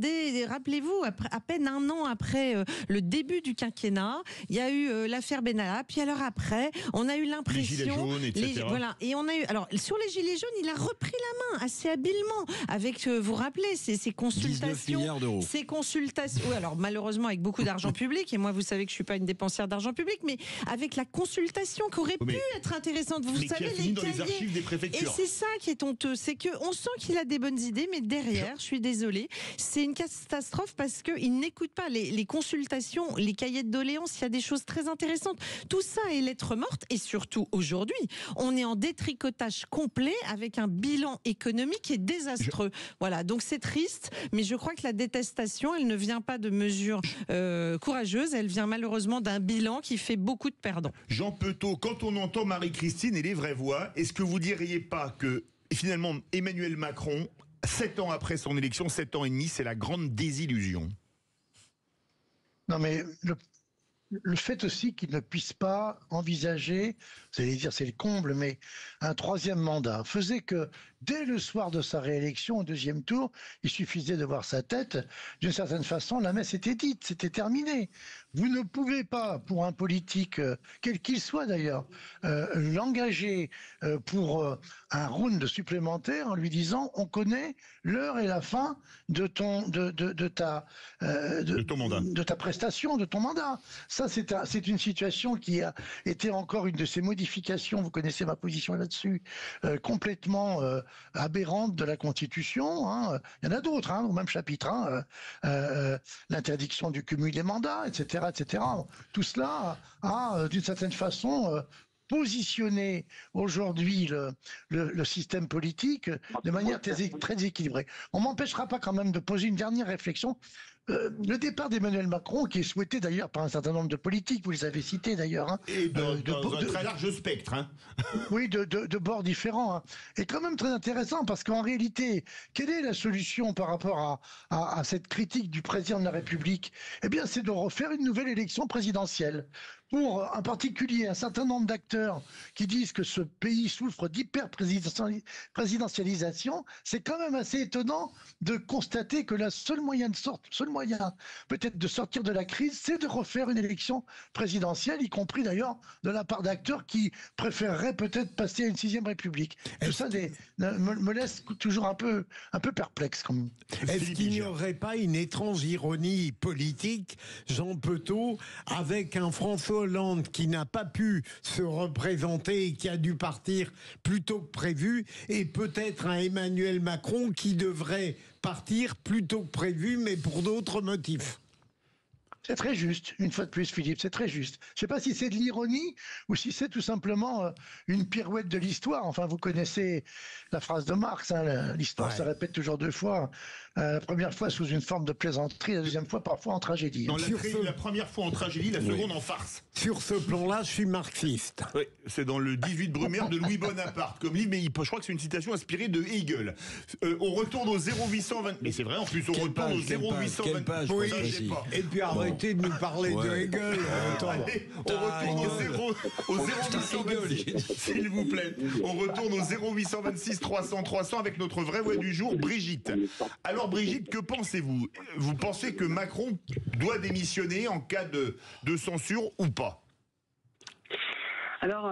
rappelez-vous, à peine un an après le début du quinquennat, il y a eu l'affaire Benalla, puis alors après, on a eu l'impression... Les gilets jaunes, etc. Voilà, et on a eu... Alors, sur les gilets jaunes, il a repris la main assez habilement, avec, vous vous rappelez, ces consultations... 19 milliards d'euros. Ces consultations... Oui, alors malheureusement, avec beaucoup d'argent public, et moi, vous savez que je ne suis pas une dépensière d'argent public, mais avec la consultation qui aurait pu être intéressante, vous savez, qui a fini dans les archives des préfectures. Et c'est ça qui est honteux, c'est qu'on sent qu'il a des bonnes idées, mais derrière, je suis désolée, c'est une catastrophe parce qu'il n'écoute pas les consultations, les cahiers de doléances, il y a des choses très intéressantes. Tout ça est lettre morte et surtout aujourd'hui, on est en détricotage complet avec un bilan économique qui est désastreux. Voilà, donc c'est triste, mais je crois que la détestation, elle ne vient pas de mesures courageuses, elle vient malheureusement d'un bilan qui fait beaucoup de perdants. Jean Petot, quand on entend Marie-Christine et les vraies voix, est-ce que vous diriez pas que finalement, Emmanuel Macron, 7 ans après son élection, 7 ans et demi, c'est la grande désillusion? Non, mais le fait aussi qu'il ne puisse pas envisager, vous allez dire c'est le comble, mais un troisième mandat, faisait que dès le soir de sa réélection au deuxième tour, il suffisait de voir sa tête. D'une certaine façon, la messe était dite, c'était terminé. Vous ne pouvez pas, pour un politique, quel qu'il soit d'ailleurs, l'engager pour un round supplémentaire en lui disant on connaît l'heure et la fin de ton ta prestation, de ton mandat. Ça, c'est une situation qui a été encore une de ces modifications, vous connaissez ma position là-dessus, complètement aberrante de la Constitution. Hein. Il y en a d'autres, hein, au même chapitre, hein, l'interdiction du cumul des mandats, etc., etc. Tout cela a, d'une certaine façon, positionné aujourd'hui le système politique de manière très équilibrée. On m'empêchera pas quand même de poser une dernière réflexion. Le départ d'Emmanuel Macron, qui est souhaité d'ailleurs par un certain nombre de politiques, vous les avez cités d'ailleurs. Hein, et dans un très large spectre. Hein. Oui, de bords différents. Hein, est quand même très intéressant parce qu'en réalité, quelle est la solution par rapport à cette critique du président de la République? Eh bien, c'est de refaire une nouvelle élection présidentielle. Pour en particulier un certain nombre d'acteurs qui disent que ce pays souffre d'hyper-présidentialisation, c'est quand même assez étonnant de constater que le seul moyen peut-être de sortir de la crise, c'est de refaire une élection présidentielle, y compris d'ailleurs de la part d'acteurs qui préféreraient peut-être passer à une 6e République. Tout ça me laisse toujours un peu perplexe. Est-ce qu'il n'y aurait pas une étrange ironie politique, Jean Petot, avec un François Hollande qui n'a pas pu se représenter et qui a dû partir plus tôt que prévu, et peut-être un Emmanuel Macron qui devrait partir plus tôt que prévu, mais pour d'autres motifs? C'est très juste, une fois de plus, Philippe, c'est très juste. Je ne sais pas si c'est de l'ironie ou si c'est tout simplement une pirouette de l'histoire. Enfin, vous connaissez la phrase de Marx, hein, l'histoire se répète toujours 2 fois. La première fois sous une forme de plaisanterie, la deuxième fois parfois en tragédie. Non, la première fois en tragédie, la seconde en farce. Sur ce plan-là, je suis marxiste. Oui, c'est dans le 18 Brumaire de Louis Bonaparte, comme livre, mais je crois que c'est une citation inspirée de Hegel. On retourne au 0820. Mais c'est vrai, en plus, on retourne au 0820. Oui, et puis arrêtez de nous parler de Hegel. Allez, on retourne au 0826, s'il vous plaît. On retourne au 0826 300 300 avec notre vraie voix du jour, Brigitte. Alors Brigitte, que pensez-vous? Vous pensez que Macron doit démissionner en cas de censure ou pas? Alors,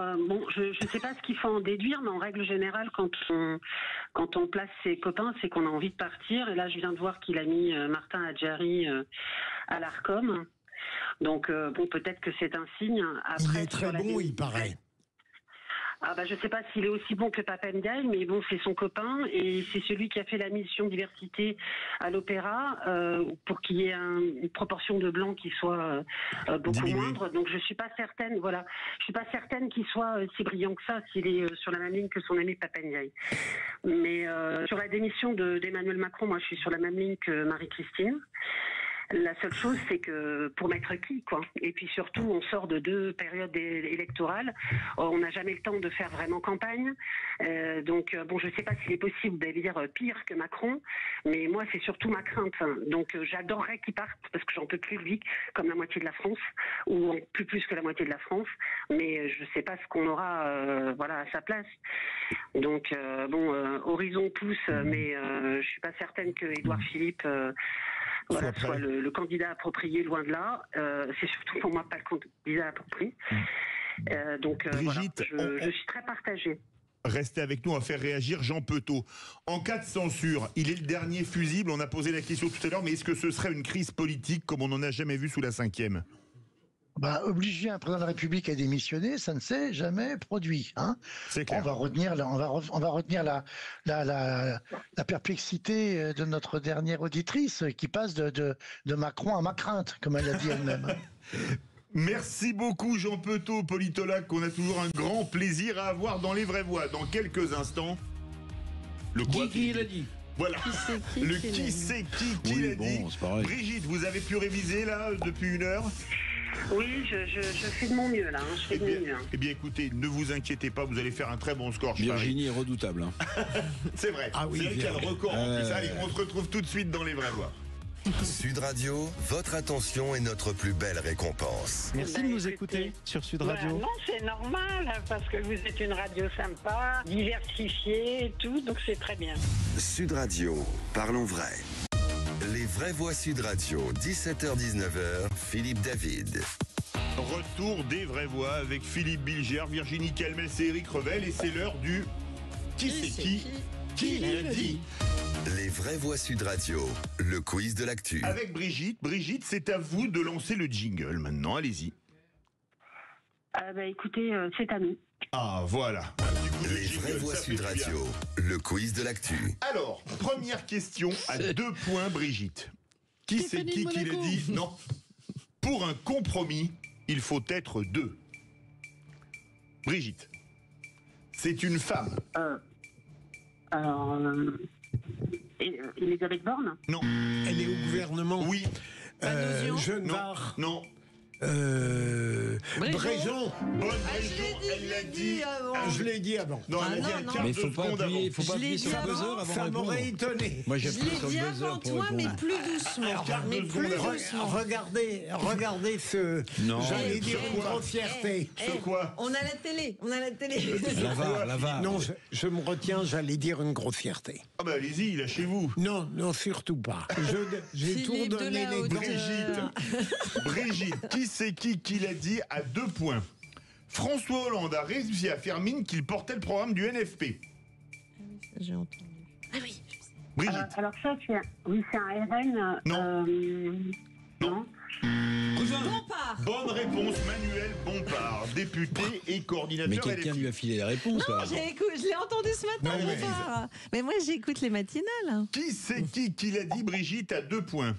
je ne sais pas ce qu'il faut en déduire, mais en règle générale, quand on place ses copains, c'est qu'on a envie de partir. Et là, je viens de voir qu'il a mis Martin Hadjari à l'Arcom. Donc, peut-être que c'est un signe. Après, il est très bon, il paraît. Ah bah je sais pas s'il est aussi bon que Papa Ndiaye, mais bon, c'est son copain et c'est celui qui a fait la mission diversité à l'Opéra pour qu'il y ait une proportion de blancs qui soit beaucoup moindre. Donc je suis pas certaine, voilà, je suis pas certaine qu'il soit si brillant que ça s'il est sur la même ligne que son ami Papa Ndiaye. Mais sur la démission d'Emmanuel Macron, moi je suis sur la même ligne que Marie-Christine. La seule chose, c'est que pour mettre qui, quoi. Et puis surtout, on sort de 2 périodes électorales. On n'a jamais le temps de faire vraiment campagne. Donc, bon, je ne sais pas s'il est possible d'élire pire que Macron, mais moi, c'est surtout ma crainte. Donc, j'adorerais qu'il parte, parce que j'en peux plus de lui, comme la moitié de la France, ou plus que la moitié de la France. Mais je ne sais pas ce qu'on aura, voilà, à sa place. Donc, bon, Horizon pousse, mais je suis pas certaine que Édouard Philippe voilà, soit le candidat approprié, loin de là. C'est surtout pour moi pas le candidat approprié. Donc Brigitte, voilà, je suis très partagée. Restez avec nous à faire réagir Jean Petot. En cas de censure, il est le dernier fusible. On a posé la question tout à l'heure, mais est-ce que ce serait une crise politique comme on n'en a jamais vu sous la 5e ? Bah, obliger un président de la République à démissionner, ça ne s'est jamais produit. Hein. C'est clair. On va retenir la perplexité de notre dernière auditrice qui passe de Macron à ma crainte, comme elle l'a dit elle-même. Merci beaucoup Jean Petot, politologue, qu'on a toujours un grand plaisir à avoir dans Les Vraies Voix. Dans quelques instants, le quoi qui l'a dit. Voilà, le qui c'est qui l'a dit. Brigitte, vous avez pu réviser là depuis 1 heure ? Oui, je fais de mon mieux là. Je fais de mon mieux. Eh bien, écoutez, ne vous inquiétez pas, vous allez faire un très bon score. Virginie est redoutable. Hein. C'est vrai. Ah oui, c'est elle qui a le record. En plus. Allez, on se retrouve tout de suite dans Les Vraies Voix. Sud Radio, votre attention est notre plus belle récompense. Merci de nous écouter sur Sud Radio. Non, c'est normal, parce que vous êtes une radio sympa, diversifiée et tout, donc c'est très bien. Sud Radio, parlons vrai. Les Vraies Voix Sud Radio, 17h-19h, Philippe David. Retour des Vraies Voix avec Philippe Bilger, Virginie Calmels et Eric Revel. Et c'est l'heure du qui c'est qui l'a dit. Les Vraies Voix Sud Radio, le quiz de l'actu. Avec Brigitte. Brigitte, c'est à vous de lancer le jingle maintenant. Allez-y. Bah écoutez, c'est à nous. Ah, voilà. Les Vraies Voix Sud Radio, le quiz de l'actu. Alors, première question à 2 points, Brigitte. Qui c'est qui l'a dit? Non. Pour un compromis, il faut être 2. Brigitte. C'est une femme. Alors, Elisabeth Borne? Non. Elle est au gouvernement? Oui. Genevard? Non. Bréjon. Bonne Bréjon, elle l'a dit avant. Je l'ai dit avant. Non, elle a dit un quart de seconde avant. Faut pas appuyer sur le buzzer avant de répondre. Ça m'aurait étonné. Moi, j'ai Je l'ai dit avant toi, mais plus doucement. Mais plus doucement. Regardez ce... Non. J'allais dire une grossièreté. Ce quoi? On a la télé. La VAR. Non, je me retiens, j'allais dire une grossièreté. Ah bah allez-y, lâchez-vous. Non, surtout pas. J'ai tout redonné les Brigitte, qui c'est qui l'a dit à 2 points? François Hollande a réussi à faire mine qu'il portait le programme du NFP. J'ai entendu. Ah oui. Brigitte. Alors ça, c'est un RN. Non. Non. Bompard. Bonne réponse, Manuel Bompard, député et coordinateur. Mais quelqu'un lui a filé la réponse. Non, je l'ai entendu ce matin, Bompard. Mais moi, j'écoute les matinales. Qui c'est qui l'a dit, Brigitte, à 2 points?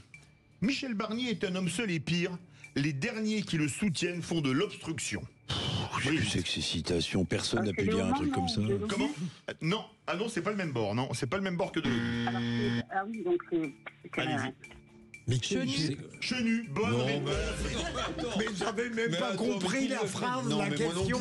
Michel Barnier est un homme seul et pire. Les derniers qui le soutiennent font de l'obstruction. Je sais que ces citations, personne n'a pu dire un truc comme ça. Comment? Non, ah non, c'est pas le même bord, non, c'est pas le même bord que de l'autre. Ah oui, donc c'est Allez-y. Mais Chenu, bonne réponse. Mais j'avais même pas compris la phrase, la question.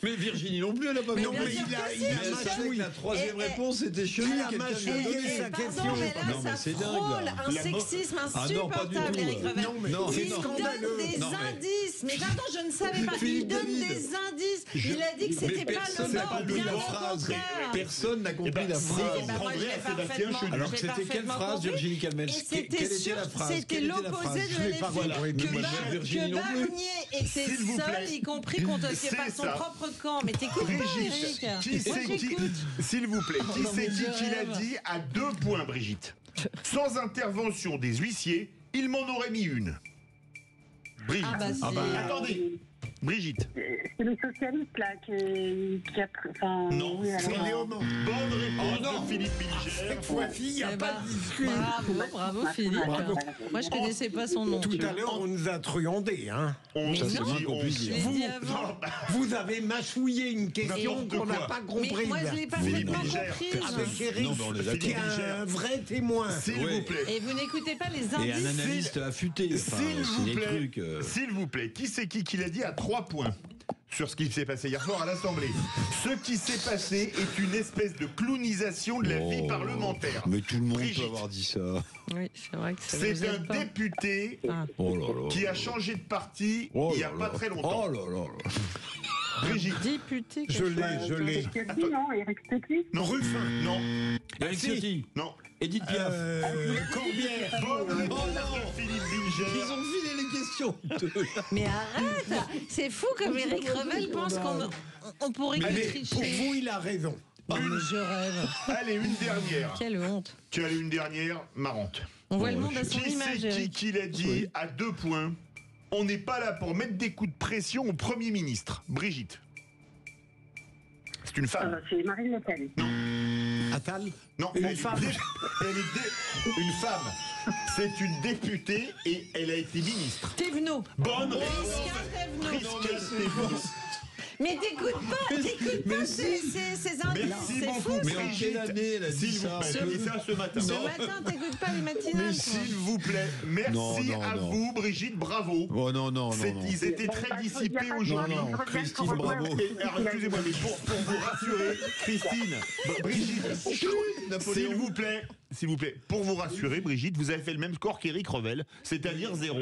Mais Virginie non plus, elle a pas Non, mais il a mâchouillé. La troisième réponse était Chenu. Il a mâchouillé sa question. Non, mais c'est dingue. Un sexisme insupportable, Eric Revel. Il donne des indices. Mais pardon, je ne savais pas. Il donne des indices. Il a dit que c'était pas le bord, bien au contraire. Personne n'a compris la phrase. Alors que c'était quelle phrase, Virginie Calmels? Quelle était la phrase? C'était l'opposé de l'effet que Barnier était seul, y compris contre pas son propre camp. Mais t'écoutes pas, Eric. Qui c'est qui, s'il vous plaît, qui c'est qui l'a dit à 2 points, Brigitte? Sans intervention des huissiers, il m'en aurait mis une. Brigitte. Attendez. Brigitte. C'est le socialiste là qui a. Enfin, non, oui, c'est Léaumont. Bonne réponse de Philippe Bilger. Cette fois-ci, il n'y a pas de discussion. Bravo Philippe. Bravo. Moi, je connaissais pas son nom. Tout à l'heure, on nous a truandés. Hein. Vous avez mâchouillé une question qu'on n'a pas comprise. Mais moi, je l'ai parfaitement comprise. Avec Eric, qui est un vrai témoin. S'il vous plaît. Et vous n'écoutez pas les indices. Et un analyste affûté. S'il vous plaît, qui c'est qui l'a dit à 3 points sur ce qui s'est passé hier soir à l'Assemblée. Ce qui s'est passé est une espèce de clownisation de la vie parlementaire. Mais tout le monde peut avoir dit ça. Oui, c'est vrai que c'est un député qui a changé de parti il n'y a pas très longtemps. Oh là là. Brigitte. Député. Je l'ai. Non, Éric Ciotti. Non, Ruffin. Non. Eric Ciotti. Non. Edith Piaf. Corbière. Bonne réponse de Philippe Bilger. Ils ont filé les questions. Mais arrête. C'est fou comme Éric Revel pense qu'on pourrait tricher. Pour vous, il a raison. Mais je rêve. Allez, une dernière. Quelle honte. Tu as une dernière marrante. On voit le monde à son Qui image, c'est qui l'a dit à 2 points? On n'est pas là pour mettre des coups de pression au Premier ministre. Brigitte. C'est une femme. C'est Marine Le Pen. Attal. Non, une femme. Une femme. C'est une députée et elle a été ministre. Thévenot. Bonne réponse. Thévenot. Mais t'écoutes pas ces indices. C'est fou. Mais en quelle année elle a dit ça? Elle a dit ça ce matin. Ce matin, t'écoutes pas les matinales. Mais s'il vous plaît, merci à vous, Brigitte, bravo. Oh non. Ils étaient très dissipés aujourd'hui. Non, Christine, bravo. Alors, excusez-moi, mais pour vous rassurer, Christine, Brigitte, s'il vous plaît, pour vous rassurer, Brigitte, vous avez fait le même score qu'Éric Revel, c'est-à-dire 0.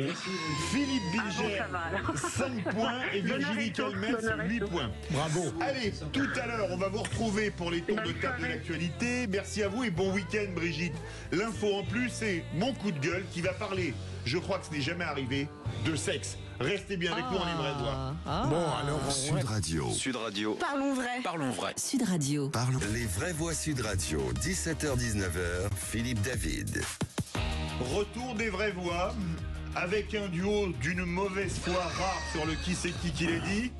Philippe Bilger, 5 points et Virginie Calmette, 8 points. Bravo. Allez, tout à l'heure, on va vous retrouver pour les tours de table de l'actualité. Merci à vous et bon week-end, Brigitte. L'info en plus, c'est mon coup de gueule qui va parler, je crois que ce n'est jamais arrivé, de sexe. Restez bien avec nous, on aimerait voir. Bon, alors, Sud Radio. Sud Radio. Parlons vrai. Parlons vrai. Sud Radio. Les vraies voix Sud Radio. 17h-19h, Philippe David. Retour des vraies voix, avec un duo d'une mauvaise foi rare sur le qui c'est qui l'a dit.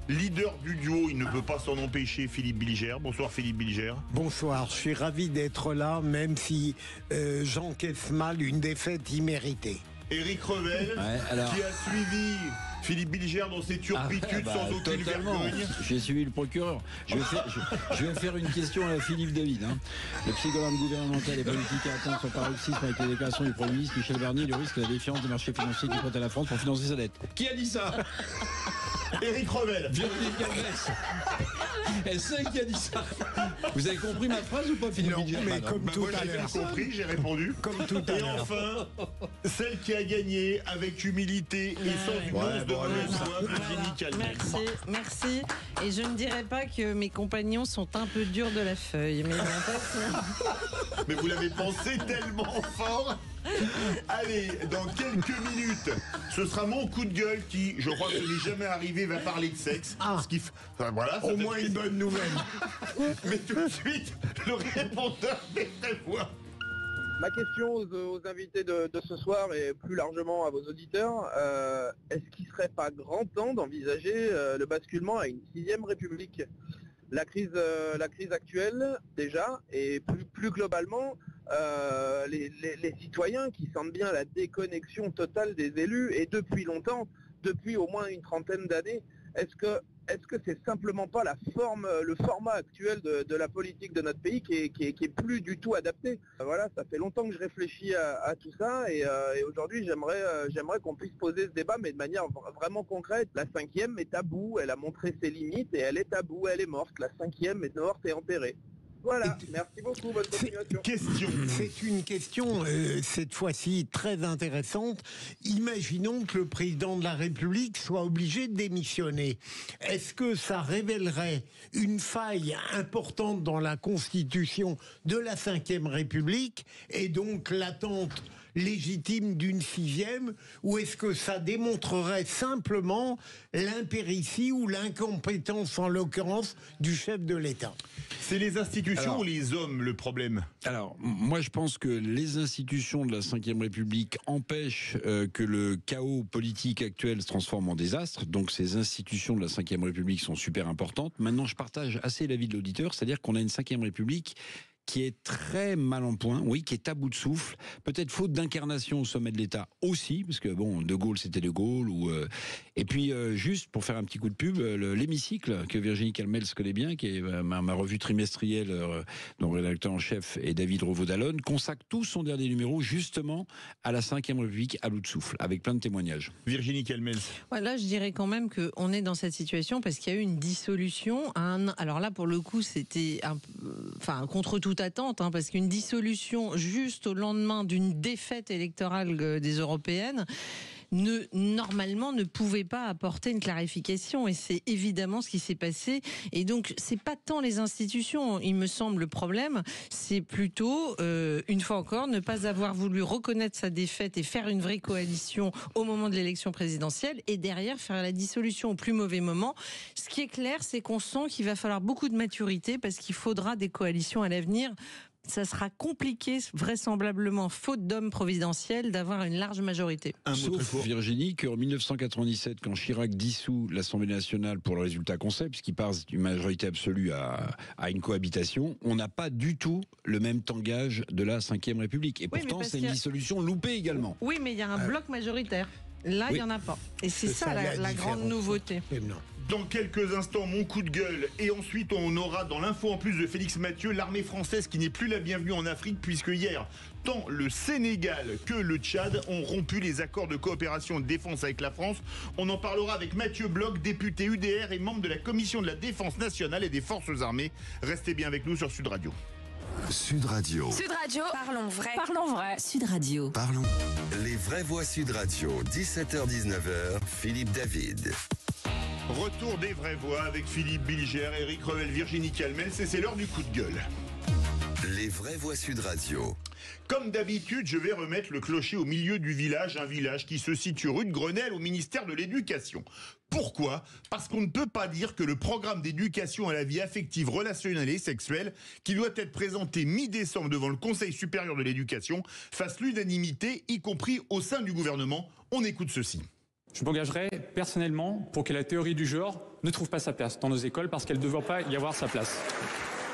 Leader du duo, il ne peut pas s'en empêcher, Philippe Bilger. Bonsoir Philippe Bilger. Bonsoir, je suis ravi d'être là, même si j'encaisse mal une défaite imméritée. Éric Revel, qui a suivi Philippe Bilger dans ses turpitudes sans aucune vergogne. J'ai suivi le procureur. Je vais faire une question à Philippe David. Le psychologue gouvernemental et politique a atteint son paroxysme avec les déclarations du Premier ministre Michel Barnier, le risque de la défiance des marchés financiers qui prêtent à la France pour financer sa dette. Qui a dit ça? Éric Revel. Virginie Calmette. Elle sait qui a dit ça. Vous avez compris ma phrase ou pas, Philippe Bilger? Mais comme tout à l'heure. J'ai compris, j'ai répondu. Comme tout à l'heure. Et enfin, celle qui a gagné avec humilité et sans une once de mauvaise foi, Virginie Calmette. Merci. Et je ne dirais pas que mes compagnons sont un peu durs de la feuille. Mais en fait, mais vous l'avez pensé tellement fort. Allez, dans quelques minutes, ce sera mon coup de gueule qui, je crois que ce n'est jamais arrivé, va parler de sexe. Ce qui voilà, au moins une bonne nouvelle. Mais tout de suite, le répondeur des vraies voix. Ma question aux invités de ce soir et plus largement à vos auditeurs, est-ce qu'il ne serait pas grand temps d'envisager le basculement à une 6e République ? La crise actuelle déjà, et plus globalement, les citoyens qui sentent bien la déconnexion totale des élus, et depuis longtemps, depuis au moins une trentaine d'années, est-ce que c'est simplement pas le format actuel de la politique de notre pays qui est plus du tout adapté? Voilà, ça fait longtemps que je réfléchis à tout ça et aujourd'hui j'aimerais qu'on puisse poser ce débat, mais de manière vraiment concrète. La 5e est à bout, elle a montré ses limites et elle est à bout, elle est morte. La 5e est morte et enterrée. Voilà, merci beaucoup, bonne continuation. C'est une question, cette fois-ci, très intéressante. Imaginons que le président de la République soit obligé de démissionner. Est-ce que ça révélerait une faille importante dans la constitution de la 5e République et donc l'attente légitime d'une 6e, ou est-ce que ça démontrerait simplement l'impéritie ou l'incompétence, en l'occurrence, du chef de l'État? C'est les institutions ou les hommes le problème? Alors, moi je pense que les institutions de la Ve République empêchent que le chaos politique actuel se transforme en désastre. Donc ces institutions de la Ve République sont super importantes. Maintenant, je partage assez l'avis de l'auditeur, c'est-à-dire qu'on a une Ve République qui est très mal en point, oui, qui est à bout de souffle, peut-être faute d'incarnation au sommet de l'État aussi, parce que bon, De Gaulle c'était De Gaulle, et puis juste pour faire un petit coup de pub, l'hémicycle que Virginie Calmels connaît bien, qui est ma revue trimestrielle, dont le rédacteur en chef est David Revaud-Dallon, consacre tout son dernier numéro justement à la Ve République à bout de souffle, avec plein de témoignages. Virginie Calmels. Ouais, là, je dirais quand même qu'on est dans cette situation parce qu'il y a eu une dissolution. Alors là, pour le coup, c'était contre toute attente, parce qu'une dissolution juste au lendemain d'une défaite électorale des européennes normalement ne pouvait pas apporter une clarification, et c'est évidemment ce qui s'est passé. Et donc c'est pas tant les institutions, il me semble, le problème, c'est plutôt une fois encore ne pas avoir voulu reconnaître sa défaite et faire une vraie coalition au moment de l'élection présidentielle, et derrière faire la dissolution au plus mauvais moment. Ce qui est clair, c'est qu'on sent qu'il va falloir beaucoup de maturité, parce qu'il faudra des coalitions à l'avenir. Ça sera compliqué, vraisemblablement, faute d'hommes providentiels, d'avoir une large majorité. Sauf, Virginie, qu'en 1997, quand Chirac dissout l'Assemblée nationale pour le résultat qu'on sait, puisqu'il passe d'une majorité absolue à une cohabitation, on n'a pas du tout le même tangage de la Ve République. Et pourtant, c'est une dissolution loupée également. Oui, mais il y a un bloc majoritaire. Là, il n'y en a pas. Et c'est ça la grande nouveauté. Dans quelques instants, mon coup de gueule. Et ensuite, on aura dans l'info en plus de Félix Mathieu, l'armée française qui n'est plus la bienvenue en Afrique, puisque hier, tant le Sénégal que le Tchad ont rompu les accords de coopération de défense avec la France. On en parlera avec Mathieu Bloch, député UDR et membre de la commission de la défense nationale et des forces armées. Restez bien avec nous sur Sud Radio. Sud Radio. Sud Radio, parlons vrai. Parlons vrai. Sud Radio. Parlons. Les vraies voix Sud Radio, 17h-19h, Philippe David. Retour des vraies voix avec Philippe Bilger, Éric Revel, Virginie Calmels, et c'est l'heure du coup de gueule. Les vraies voix Sud Radio. Comme d'habitude, je vais remettre le clocher au milieu du village, un village qui se situe rue de Grenelle au ministère de l'Éducation. Pourquoi ? Parce qu'on ne peut pas dire que le programme d'éducation à la vie affective, relationnelle et sexuelle, qui doit être présenté mi-décembre devant le Conseil supérieur de l'éducation, fasse l'unanimité, y compris au sein du gouvernement. On écoute ceci. Je m'engagerai personnellement pour que la théorie du genre ne trouve pas sa place dans nos écoles, parce qu'elle ne devrait pas y avoir sa place.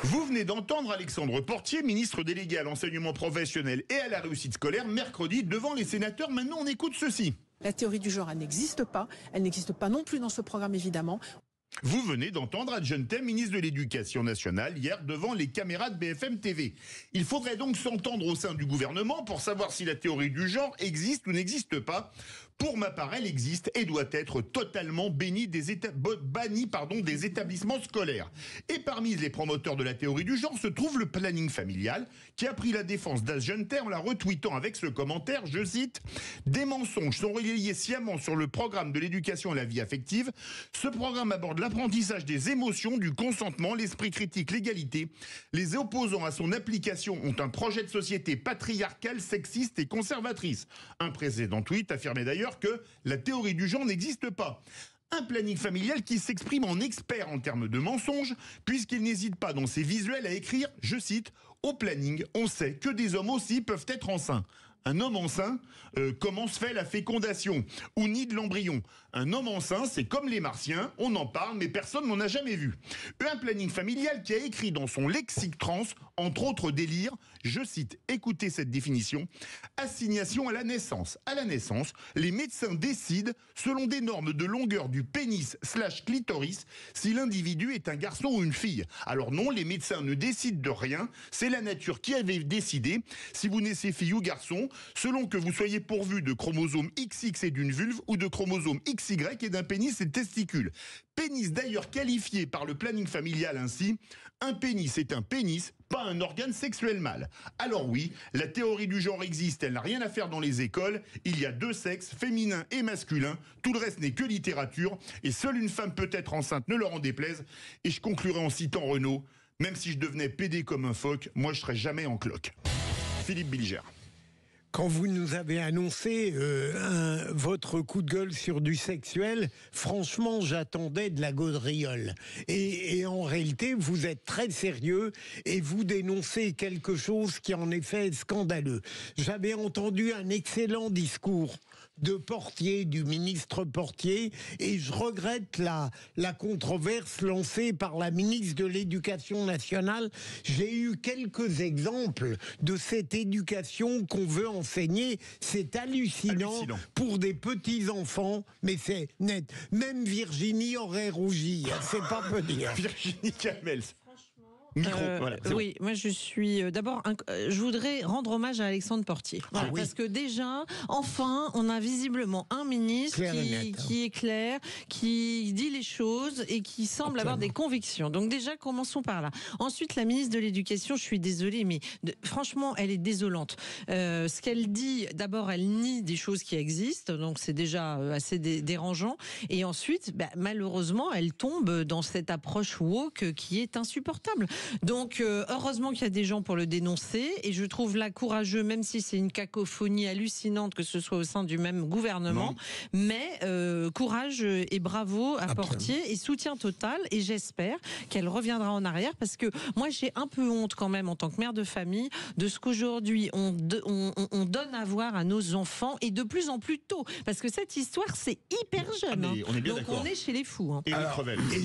Vous venez d'entendre Alexandre Portier, ministre délégué à l'enseignement professionnel et à la réussite scolaire, mercredi devant les sénateurs. Maintenant, on écoute ceci. La théorie du genre, elle n'existe pas. Elle n'existe pas non plus dans ce programme, évidemment. Vous venez d'entendre Adjoint Tem, ministre de l'Éducation nationale, hier devant les caméras de BFM TV. Il faudrait donc s'entendre au sein du gouvernement pour savoir si la théorie du genre existe ou n'existe pas. Pour ma part, elle existe et doit être totalement bannie des établissements scolaires. Et parmi les promoteurs de la théorie du genre se trouve le planning familial, qui a pris la défense d'Adjoint Tem en la retweetant avec ce commentaire, je cite, « Des mensonges sont relayés sciemment sur le programme de l'éducation à la vie affective. Ce programme aborde l'apprentissage des émotions, du consentement, l'esprit critique, l'égalité. Les opposants à son application ont un projet de société patriarcale, sexiste et conservatrice. » Un précédent tweet affirmait d'ailleurs que la théorie du genre n'existe pas. Un planning familial qui s'exprime en expert en termes de mensonges, puisqu'il n'hésite pas dans ses visuels à écrire, je cite, « Au planning, on sait que des hommes aussi peuvent être enceints. » Un homme enceint, comment se fait la fécondation ou nid de l'embryon? Un homme enceint, c'est comme les martiens, on en parle, mais personne n'en a jamais vu. Un planning familial qui a écrit dans son lexique trans, entre autres délires, je cite, écoutez cette définition, assignation à la naissance. À la naissance, les médecins décident, selon des normes de longueur du pénis/clitoris, si l'individu est un garçon ou une fille. Alors non, les médecins ne décident de rien, c'est la nature qui avait décidé si vous naissez fille ou garçon, selon que vous soyez pourvu de chromosomes XX et d'une vulve ou de chromosomes XY et d'un pénis et de testicules. Pénis d'ailleurs qualifié par le planning familial ainsi, un pénis est un pénis, pas un organe sexuel mâle. Alors oui, la théorie du genre existe, elle n'a rien à faire dans les écoles, il y a deux sexes, féminin et masculin, tout le reste n'est que littérature, et seule une femme peut être enceinte, ne leur en déplaise, et je conclurai en citant Renaud, même si je devenais pédé comme un phoque, moi je serais jamais en cloque. Philippe Bilger. Quand vous nous avez annoncé votre coup de gueule sur du sexuel, franchement, j'attendais de la gaudriole. Et en réalité, vous êtes très sérieux et vous dénoncez quelque chose qui en effet est scandaleux. J'avais entendu un excellent discours de Portier, du ministre Portier, et je regrette la controverse lancée par la ministre de l'Éducation nationale. J'ai eu quelques exemples de cette éducation qu'on veut enseigner. C'est hallucinant pour des petits-enfants, mais c'est net. Même Virginie aurait rougi, c'est pas peu dire. Virginie Kamels. Voilà, oui, moi je suis d'abord, je voudrais rendre hommage à Alexandre Portier, voilà, parce que déjà, enfin, on a visiblement un ministre qui est clair, qui dit les choses et qui semble avoir des convictions. Donc déjà, commençons par là. Ensuite, la ministre de l'Éducation, je suis désolée, mais franchement, elle est désolante. Ce qu'elle dit, d'abord, elle nie des choses qui existent, donc c'est déjà assez dérangeant. Et ensuite, malheureusement, elle tombe dans cette approche woke qui est insupportable. Donc heureusement qu'il y a des gens pour le dénoncer, et je trouve là courageux, même si c'est une cacophonie hallucinante que ce soit au sein du même gouvernement, mais courage et bravo à Portier et soutien total, et j'espère qu'elle reviendra en arrière, parce que moi j'ai un peu honte quand même en tant que mère de famille de ce qu'aujourd'hui on donne à voir à nos enfants, et de plus en plus tôt, parce que cette histoire c'est hyper jeune, on est bien donc on est chez les fous. Et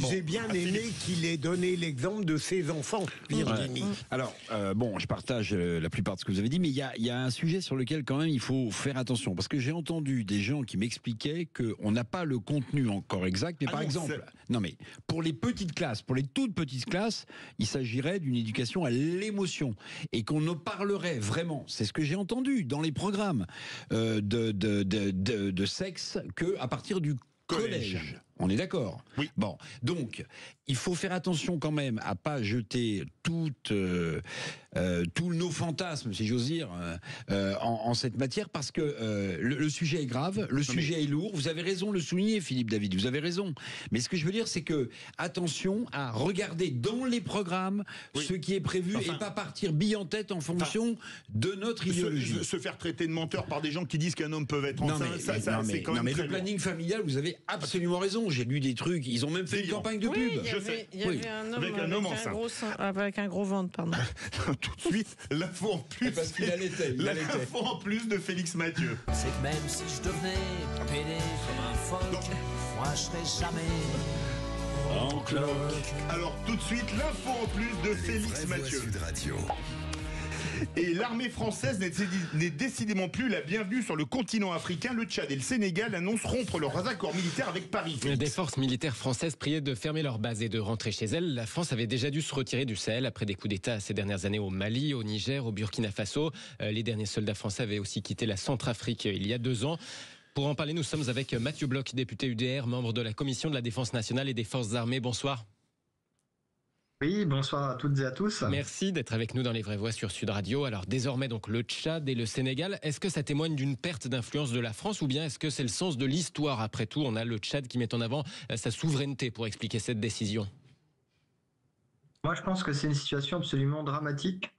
j'ai bien aimé qu'il ait donné l'exemple de ses enfants. Virginie. Alors, je partage la plupart de ce que vous avez dit, mais il y a un sujet sur lequel quand même il faut faire attention, parce que j'ai entendu des gens qui m'expliquaient qu'on n'a pas le contenu encore exact, mais par exemple, mais pour les petites classes, pour les toutes petites classes, il s'agirait d'une éducation à l'émotion, et qu'on ne parlerait vraiment, c'est ce que j'ai entendu dans les programmes de sexe, qu'à partir du collège. On est d'accord. Oui. Bon, donc il faut faire attention quand même à pas jeter tous nos fantasmes, si j'ose dire, en cette matière, parce que le sujet est grave, le sujet est lourd. Vous avez raison de le souligner, Philippe David. Vous avez raison. Mais ce que je veux dire, c'est que attention à regarder dans les programmes ce qui est prévu, et pas partir bille en tête en fonction de notre idéologie. Se faire traiter de menteur par des gens qui disent qu'un homme peut être enceinte, c'est quand même mais le planning familial, vous avez absolument raison. J'ai lu des trucs, ils ont même fait une campagne de pub. Il y avait un homme avec un gros ventre, pardon. Tout de suite, l'info en plus. Parce qu'il allaitait. L'info en plus de Félix Mathieu. C'est que même si je devenais pédé comme un phoque, moi je serais jamais en cloque. Alors tout de suite, l'info en plus de Félix Mathieu. Et l'armée française n'est décidément plus la bienvenue sur le continent africain. Le Tchad et le Sénégal annoncent rompre leurs accords militaires avec Paris. Des forces militaires françaises priaient de fermer leur base et de rentrer chez elles. La France avait déjà dû se retirer du Sahel après des coups d'État ces dernières années au Mali, au Niger, au Burkina Faso. Les derniers soldats français avaient aussi quitté la Centrafrique il y a 2 ans. Pour en parler, nous sommes avec Mathieu Bloch, député UDR, membre de la Commission de la Défense nationale et des Forces armées. Bonsoir. Oui, bonsoir à toutes et à tous. Merci d'être avec nous dans Les Vraies Voix sur Sud Radio. Alors désormais donc le Tchad et le Sénégal, est-ce que ça témoigne d'une perte d'influence de la France, ou bien est-ce que c'est le sens de l'histoire? Après tout, on a le Tchad qui met en avant sa souveraineté pour expliquer cette décision. Moi je pense que c'est une situation absolument dramatique.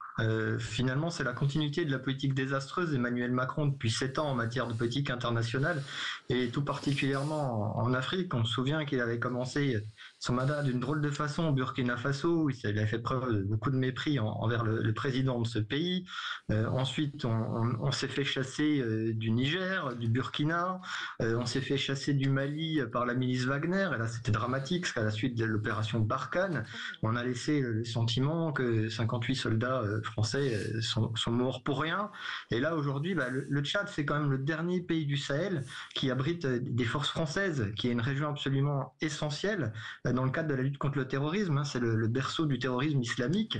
Finalement, c'est la continuité de la politique désastreuse d'Emmanuel Macron depuis 7 ans en matière de politique internationale, et tout particulièrement en Afrique. On se souvient qu'il avait commencé son mandat d'une drôle de façon au Burkina Faso, où il avait fait preuve de beaucoup de mépris envers le président de ce pays. Ensuite, on s'est fait chasser du Niger, du Burkina, on s'est fait chasser du Mali par la milice Wagner, et là c'était dramatique, parce qu'à la suite de l'opération Barkhane, on a laissé le sentiment que 58 soldats français sont morts pour rien. Et là aujourd'hui, le Tchad, c'est quand même le dernier pays du Sahel qui abrite des forces françaises, qui est une région absolument essentielle dans le cadre de la lutte contre le terrorisme. C'est le berceau du terrorisme islamique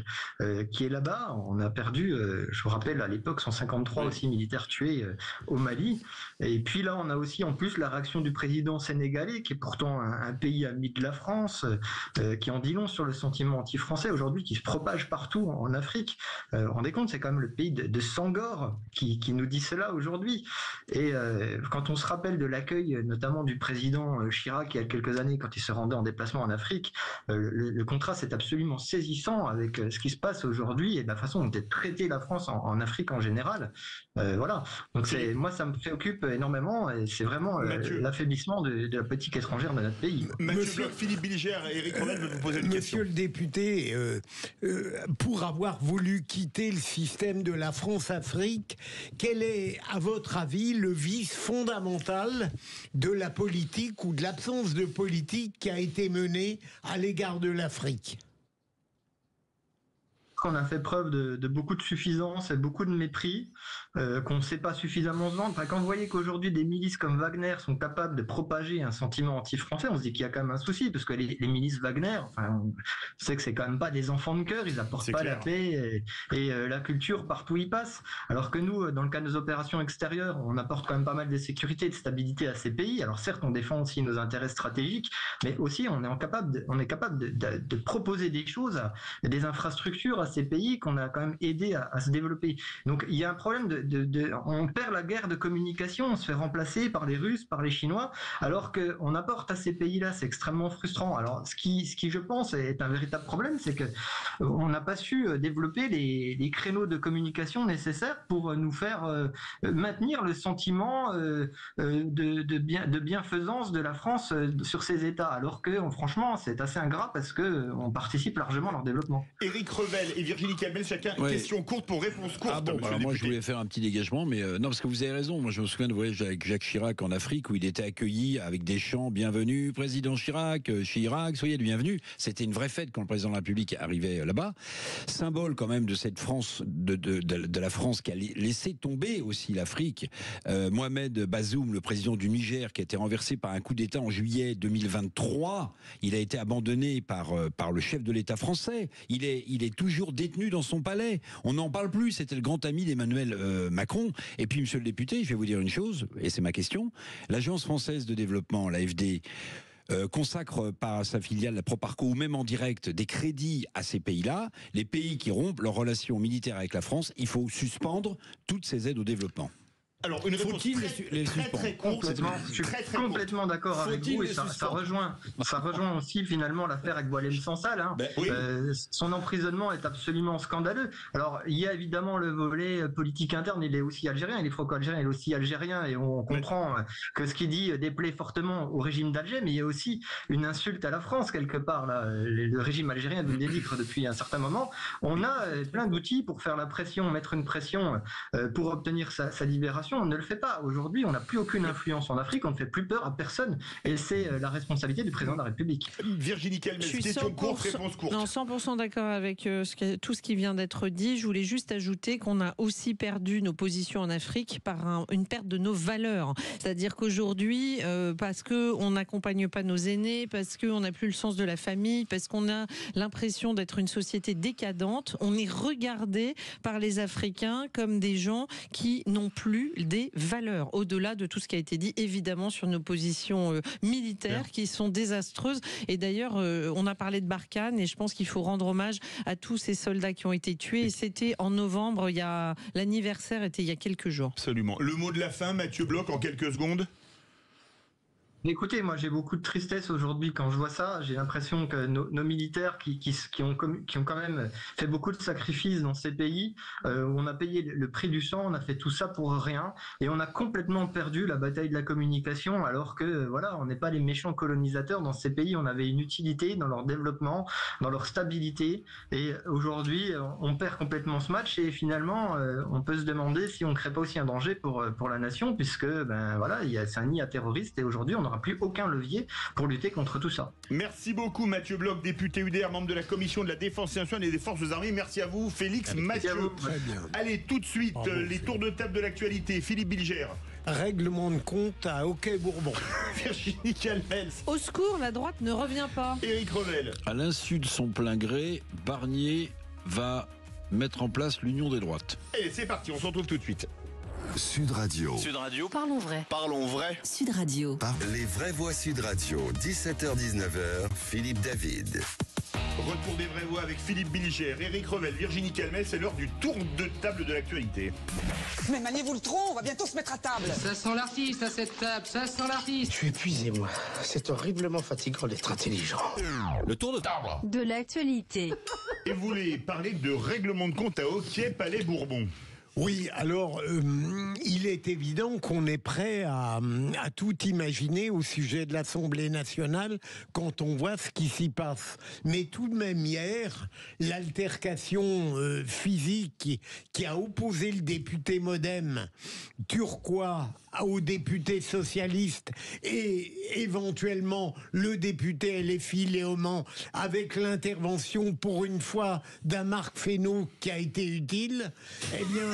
qui est là-bas. On a perdu, je vous rappelle, à l'époque 153 aussi militaires tués au Mali. Et puis là, on a aussi en plus la réaction du président sénégalais, qui est pourtant un pays ami de la France, qui en dit long sur le sentiment anti-français aujourd'hui, qui se propage partout en Afrique. Vous vous rendez compte, c'est quand même le pays de Sangor qui nous dit cela aujourd'hui. Et quand on se rappelle de l'accueil notamment du président Chirac il y a quelques années quand il se rendait en déplacement en Afrique, le contraste est absolument saisissant avec ce qui se passe aujourd'hui et de la façon dont est traitée la France en Afrique en général. Voilà. Donc moi ça me préoccupe énormément et c'est vraiment l'affaiblissement de la politique étrangère de notre pays. Mathieu Bloch, Philippe Bilger, Éric Revel veut vous poser une question. Monsieur le député, pour avoir voulu quitter le système de la France-Afrique, quel est, à votre avis, le vice fondamental de la politique ou de l'absence de politique qui a été menée à l'égard de l'Afrique ? Qu'on a fait preuve de beaucoup de suffisance et beaucoup de mépris, qu'on ne sait pas suffisamment se vendre. Enfin, quand vous voyez qu'aujourd'hui des milices comme Wagner sont capables de propager un sentiment anti-français, on se dit qu'il y a quand même un souci, parce que les milices Wagner, enfin, on sait que c'est quand même pas des enfants de cœur, ils apportent pas la paix et la culture partout où ils passent. Alors que nous, dans le cas de nos opérations extérieures, on apporte quand même pas mal de sécurité et de stabilité à ces pays. Alors certes, on défend aussi nos intérêts stratégiques, mais aussi on est capable de proposer des choses, des infrastructures à ces pays qu'on a quand même aidé à se développer. Donc il y a un problème on perd la guerre de communication, on se fait remplacer par les Russes, par les Chinois, alors qu'on apporte à ces pays-là, c'est extrêmement frustrant. Alors ce qui je pense est un véritable problème, c'est que on n'a pas su développer les créneaux de communication nécessaires pour nous faire maintenir le sentiment de bienfaisance de la France sur ces États, alors que franchement c'est assez ingrat parce que on participe largement à leur développement. Éric Revel et Virginie Kamel, chacun une question courte pour réponse courte. Ah bon, alors moi je voulais faire un petit dégagement, mais non, parce que vous avez raison. Moi je me souviens de voyage avec Jacques Chirac en Afrique où il était accueilli avec des chants bienvenue président Chirac, soyez le bienvenu. C'était une vraie fête quand le président de la République arrivait là-bas. Symbole quand même de cette France, de la France qui a laissé tomber aussi l'Afrique. Mohamed Bazoum, le président du Niger, qui a été renversé par un coup d'État en juillet 2023, il a été abandonné par le chef de l'État français. Il est toujours détenu dans son palais. On n'en parle plus. C'était le grand ami d'Emmanuel Macron. Et puis, monsieur le député, je vais vous dire une chose, et c'est ma question. L'Agence française de développement, l'AFD, consacre par sa filiale, la Proparco, ou même en direct, des crédits à ces pays-là. Les pays qui rompent leurs relations militaires avec la France, il faut suspendre toutes ces aides au développement. Alors, une réponse très courte. Je suis complètement d'accord avec vous et ça rejoint aussi finalement l'affaire avec Boualem Sansal. Son emprisonnement est absolument scandaleux. Alors, il y a évidemment le volet politique interne, il est aussi algérien, il est franco-algérien, il est aussi algérien et on comprend que ce qu'il dit déplaît fortement au régime d'Alger, mais il y a aussi une insulte à la France quelque part. Là. Le régime algérien nous le dénigre depuis un certain moment. On a plein d'outils pour faire la pression, mettre une pression pour obtenir sa libération. On ne le fait pas. Aujourd'hui, on n'a plus aucune influence en Afrique, on ne fait plus peur à personne et c'est la responsabilité du président de la République. Virginie Kamel, question courte, réponse courte. Non, 100% d'accord avec tout ce qui vient d'être dit. Je voulais juste ajouter qu'on a aussi perdu nos positions en Afrique par une perte de nos valeurs. C'est-à-dire qu'aujourd'hui, parce qu'on n'accompagne pas nos aînés, parce qu'on n'a plus le sens de la famille, parce qu'on a l'impression d'être une société décadente, on est regardé par les Africains comme des gens qui n'ont plus des valeurs, au-delà de tout ce qui a été dit, évidemment, sur nos positions militaires qui sont désastreuses. Et d'ailleurs, on a parlé de Barkhane et je pense qu'il faut rendre hommage à tous ces soldats qui ont été tués. Et c'était en novembre, l'anniversaire était il y a quelques jours. Absolument. Le mot de la fin, Mathieu Bloch, en quelques secondes. Écoutez, moi j'ai beaucoup de tristesse aujourd'hui quand je vois ça. J'ai l'impression que nos militaires qui ont quand même fait beaucoup de sacrifices dans ces pays, on a payé le prix du sang, on a fait tout ça pour rien et on a complètement perdu la bataille de la communication alors que voilà, on n'est pas les méchants colonisateurs dans ces pays, on avait une utilité dans leur développement, dans leur stabilité et aujourd'hui on perd complètement ce match et finalement on peut se demander si on ne crée pas aussi un danger pour la nation puisque voilà, c'est un nid à terroristes et aujourd'hui on n'aura plus aucun levier pour lutter contre tout ça. Merci beaucoup Mathieu Bloch, député UDR, membre de la commission de la défense nationale et des forces armées. Merci à vous Félix Mathieu. Allez, tout de suite, les tours de table de l'actualité. Philippe Bilger. Règlement de compte à Hockey-Bourbon. Virginie Kamel. Au secours, la droite ne revient pas. Éric Revel. À l'insu de son plein gré, Barnier va mettre en place l'union des droites. Et c'est parti, on se retrouve tout de suite. Sud Radio. Sud Radio. Parlons vrai. Parlons vrai. Sud Radio. Les vraies voix Sud Radio, 17h-19h, Philippe David. Retour des vraies voix avec Philippe Bilger, Éric Revel, Virginie Calmel, c'est l'heure du tour de table de l'actualité. Mais maniez-vous le tronc, on va bientôt se mettre à table. Ça sent l'artiste à cette table, ça sent l'artiste. Je suis épuisé, moi. C'est horriblement fatigant d'être intelligent. Le tour de table de l'actualité. Et vous voulez parler de règlement de compte à Hockey Palais Bourbon. Oui, alors il est évident qu'on est prêt à tout imaginer au sujet de l'Assemblée nationale quand on voit ce qui s'y passe. Mais tout de même hier, l'altercation physique qui a opposé le député MoDem turquois au député socialiste et éventuellement le député LFI Léaumont avec l'intervention pour une fois d'un Marc Fesneau qui a été utile, eh bien...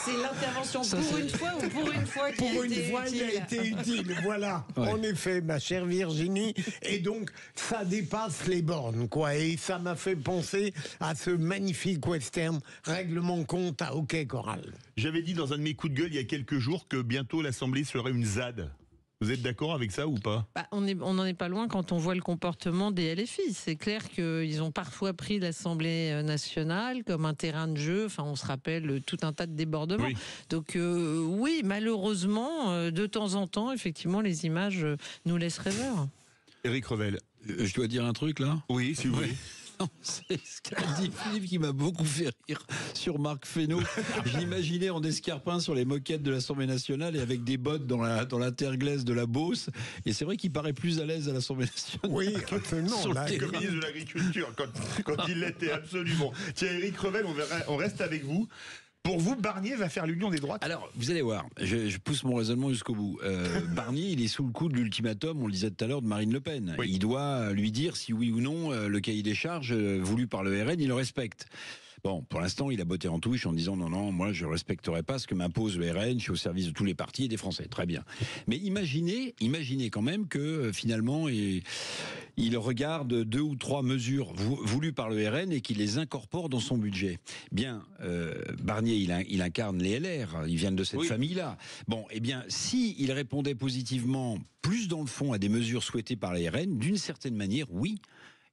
C'est l'intervention pour une fois ou pour une fois qui pour a une été fois, utile. il a été utile, voilà. Ouais. En effet, ma chère Virginie. Et donc, ça dépasse les bornes, quoi. Et ça m'a fait penser à ce magnifique western Règlement compte à Hockey Choral. J'avais dit dans un de mes coups de gueule il y a quelques jours que bientôt l'Assemblée serait une ZAD. Vous êtes d'accord avec ça ou pas? On n'en est pas loin quand on voit le comportement des LFI. C'est clair qu'ils ont parfois pris l'Assemblée nationale comme un terrain de jeu. Enfin, on se rappelle tout un tas de débordements. Oui. Donc oui, malheureusement, de temps en temps, effectivement, les images nous laissent rêveurs. Éric Revel. Je dois dire un truc là? Oui, si vous voulez. Non, c'est ce qu'a dit Philippe qui m'a beaucoup fait rire sur Marc Fesneau. Je l'imaginais en escarpin sur les moquettes de l'Assemblée nationale et avec des bottes dans l'interglaise de la Beauce. Et c'est vrai qu'il paraît plus à l'aise à l'Assemblée nationale. Oui, absolument. Sur le ministre de l'Agriculture, quand il l'était absolument. Tiens, Éric Revel, on reste avec vous. Pour vous, Barnier va faire l'union des droites? Alors, vous allez voir, je pousse mon raisonnement jusqu'au bout. Barnier, il est sous le coup de l'ultimatum, on le disait tout à l'heure, de Marine Le Pen. Oui. Il doit lui dire si oui ou non le cahier des charges voulu par le RN, il le respecte. Bon, pour l'instant, il a botté en touche en disant non, moi je ne respecterai pas ce que m'impose le RN, je suis au service de tous les partis et des Français. Très bien. Mais imaginez quand même que finalement, il regarde 2 ou 3 mesures voulues par le RN et qu'il les incorpore dans son budget. Bien, Barnier, il incarne les LR, ils viennent de cette famille-là. Bon, eh bien, s'il répondait positivement, plus dans le fond, à des mesures souhaitées par les RN, d'une certaine manière, oui,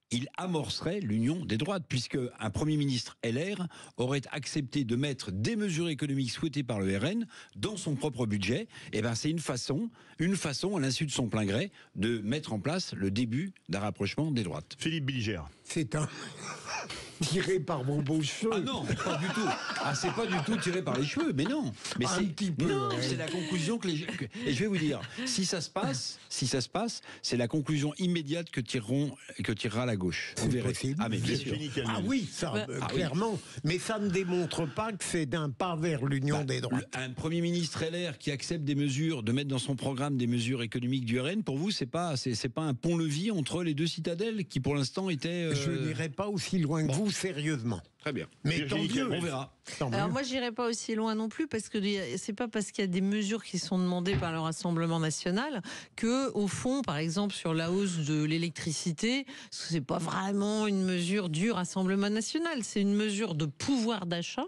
il amorcerait l'union des droites, puisque un Premier ministre LR aurait accepté de mettre des mesures économiques souhaitées par le RN dans son propre budget. Et ben c'est une façon, à l'insu de son plein gré, de mettre en place le début d'un rapprochement des droites. Philippe Bilger. C'est un... tiré par vos beaux cheveux. Ah non, pas du tout. Ah, c'est pas du tout tiré par les cheveux, mais non. Mais un petit peu. Non, c'est la conclusion que et je vais vous dire, si ça se passe, c'est la conclusion immédiate que tirera la gauche. Vous verrez. Possible. Ah mais bien sûr. Ah oui, ça clairement. Oui. Mais ça ne démontre pas que c'est d'un pas vers l'union des droites. Un Premier ministre LR qui accepte des mesures, de mettre dans son programme des mesures économiques du RN, pour vous, c'est pas un pont-levis entre les deux citadelles qui pour l'instant étaient. Je n'irai pas aussi loin que vous, sérieusement. Très bien. Mais tant mieux, on verra. Alors moi, j'irai pas aussi loin non plus, parce que c'est pas parce qu'il y a des mesures qui sont demandées par le Rassemblement national que, au fond, par exemple sur la hausse de l'électricité, c'est pas vraiment une mesure du Rassemblement national, c'est une mesure de pouvoir d'achat,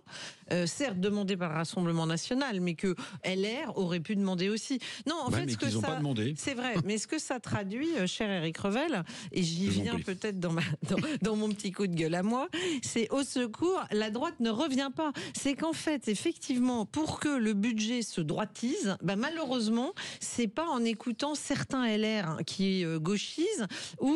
certes demandée par le Rassemblement national, mais que LR aurait pu demander aussi. Non, en fait, mais ce que ont pas demandé. C'est vrai, mais ce que ça traduit, cher Éric Revel, et j'y viens peut-être dans mon petit coup de gueule à moi, c'est au secours, la droite ne revient pas. C'est qu'en fait, effectivement, pour que le budget se droitise, malheureusement, c'est pas en écoutant certains LR qui gauchisent ou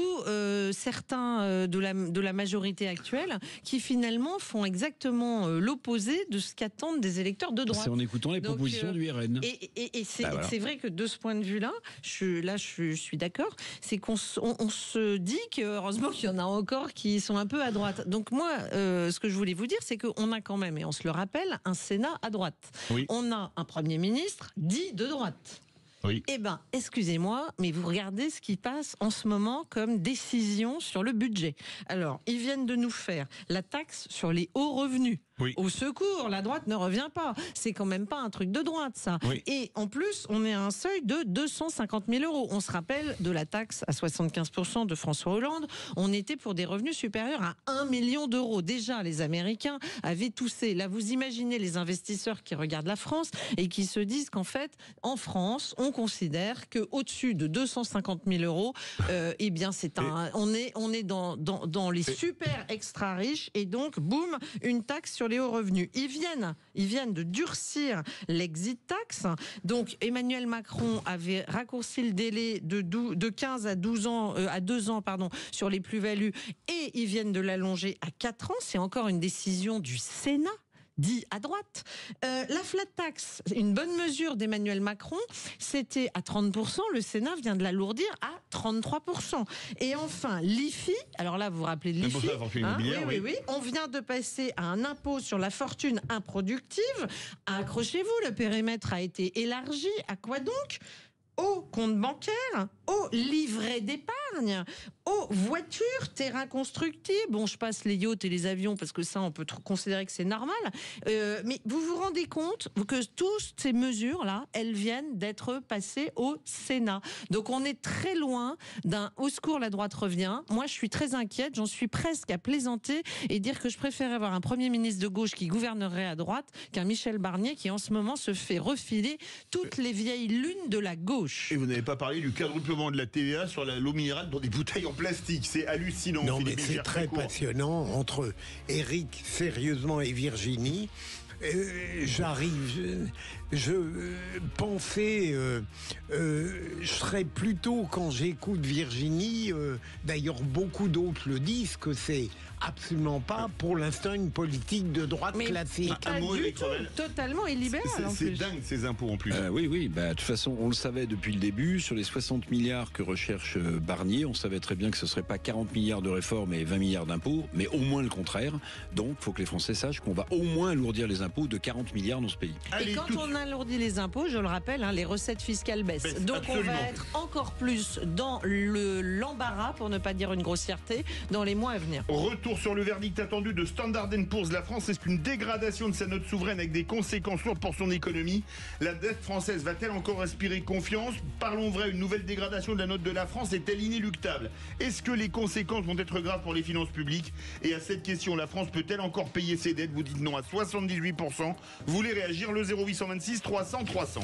certains de la majorité actuelle qui finalement font exactement l'opposé de ce qu'attendent des électeurs de droite. C'est en écoutant les propositions du RN. Et c'est vrai que de ce point de vue-là, je suis d'accord, c'est qu'on se dit que heureusement qu'il y en a encore qui sont un peu à droite. Donc moi, ce que je voulais vous dire, c'est qu'on a quand même, et on se le rappelle, un Sénat à droite. Oui. On a un Premier ministre dit de droite. Oui. Eh bien, excusez-moi, mais vous regardez ce qui passe en ce moment comme décision sur le budget. Alors, ils viennent de nous faire la taxe sur les hauts revenus. Au secours, la droite ne revient pas. C'est quand même pas un truc de droite, ça. Oui. Et en plus, on est à un seuil de 250 000 euros. On se rappelle de la taxe à 75% de François Hollande. On était pour des revenus supérieurs à 1 million d'euros. Déjà, les Américains avaient toussé. Là, vous imaginez les investisseurs qui regardent la France et qui se disent qu'en fait, en France, on considère qu'au-dessus de 250 000 euros, eh bien, on est dans les super extra riches et donc, boum, une taxe sur les hauts revenus. Ils viennent de durcir l'exit tax. Donc Emmanuel Macron avait raccourci le délai de 15 à 2 ans sur les plus-values et ils viennent de l'allonger à 4 ans. C'est encore une décision du Sénat. Dit à droite. La flat tax, une bonne mesure d'Emmanuel Macron, c'était à 30%, le Sénat vient de l'alourdir à 33%. Et enfin, l'IFI, alors là vous vous rappelez de l'IFI, oui, on vient de passer à un impôt sur la fortune improductive. Accrochez-vous, le périmètre a été élargi. À quoi donc ? Au compte bancaire, au livret d'épargne, aux voitures, terrains constructibles. Bon, je passe les yachts et les avions parce que ça, on peut considérer que c'est normal. Mais vous vous rendez compte que toutes ces mesures-là, elles viennent d'être passées au Sénat. Donc on est très loin d'un « au secours, la droite revient ». Moi, je suis très inquiète. J'en suis presque à plaisanter et dire que je préfère avoir un Premier ministre de gauche qui gouvernerait à droite qu'un Michel Barnier qui, en ce moment, se fait refiler toutes les vieilles lunes de la gauche. Et vous n'avez pas parlé du quadruplement de la TVA sur l'eau minérale dans des bouteilles en plastique. C'est hallucinant. Non, mais c'est très passionnant entre Éric, sérieusement, et Virginie. Je pensais, je serais plutôt, quand j'écoute Virginie, d'ailleurs beaucoup d'autres le disent, que c'est absolument pas pour l'instant une politique de droite classique. Pas du tout, totalement illibéral. C'est dingue ces impôts en plus. Oui, de toute façon on le savait depuis le début, sur les 60 milliards que recherche Barnier, on savait très bien que ce ne serait pas 40 milliards de réformes et 20 milliards d'impôts, mais au moins le contraire. Donc il faut que les Français sachent qu'on va au moins alourdir les impôts de 40 milliards dans ce pays. Et quand on alourdit les impôts, je le rappelle, les recettes fiscales baissent. Donc absolument. On va être encore plus dans l'embarras, pour ne pas dire une grossièreté, dans les mois à venir. Retour sur le verdict attendu de Standard & Poor's. La France est une dégradation de sa note souveraine avec des conséquences lourdes pour son économie. La dette française va-t-elle encore inspirer confiance ? Parlons vrai, une nouvelle dégradation de la note de la France est-elle inéluctable ? Est-ce que les conséquences vont être graves pour les finances publiques ? Et à cette question, la France peut-elle encore payer ses dettes ? Vous dites non à 78%. Vous voulez réagir ? Le 0826 300 300.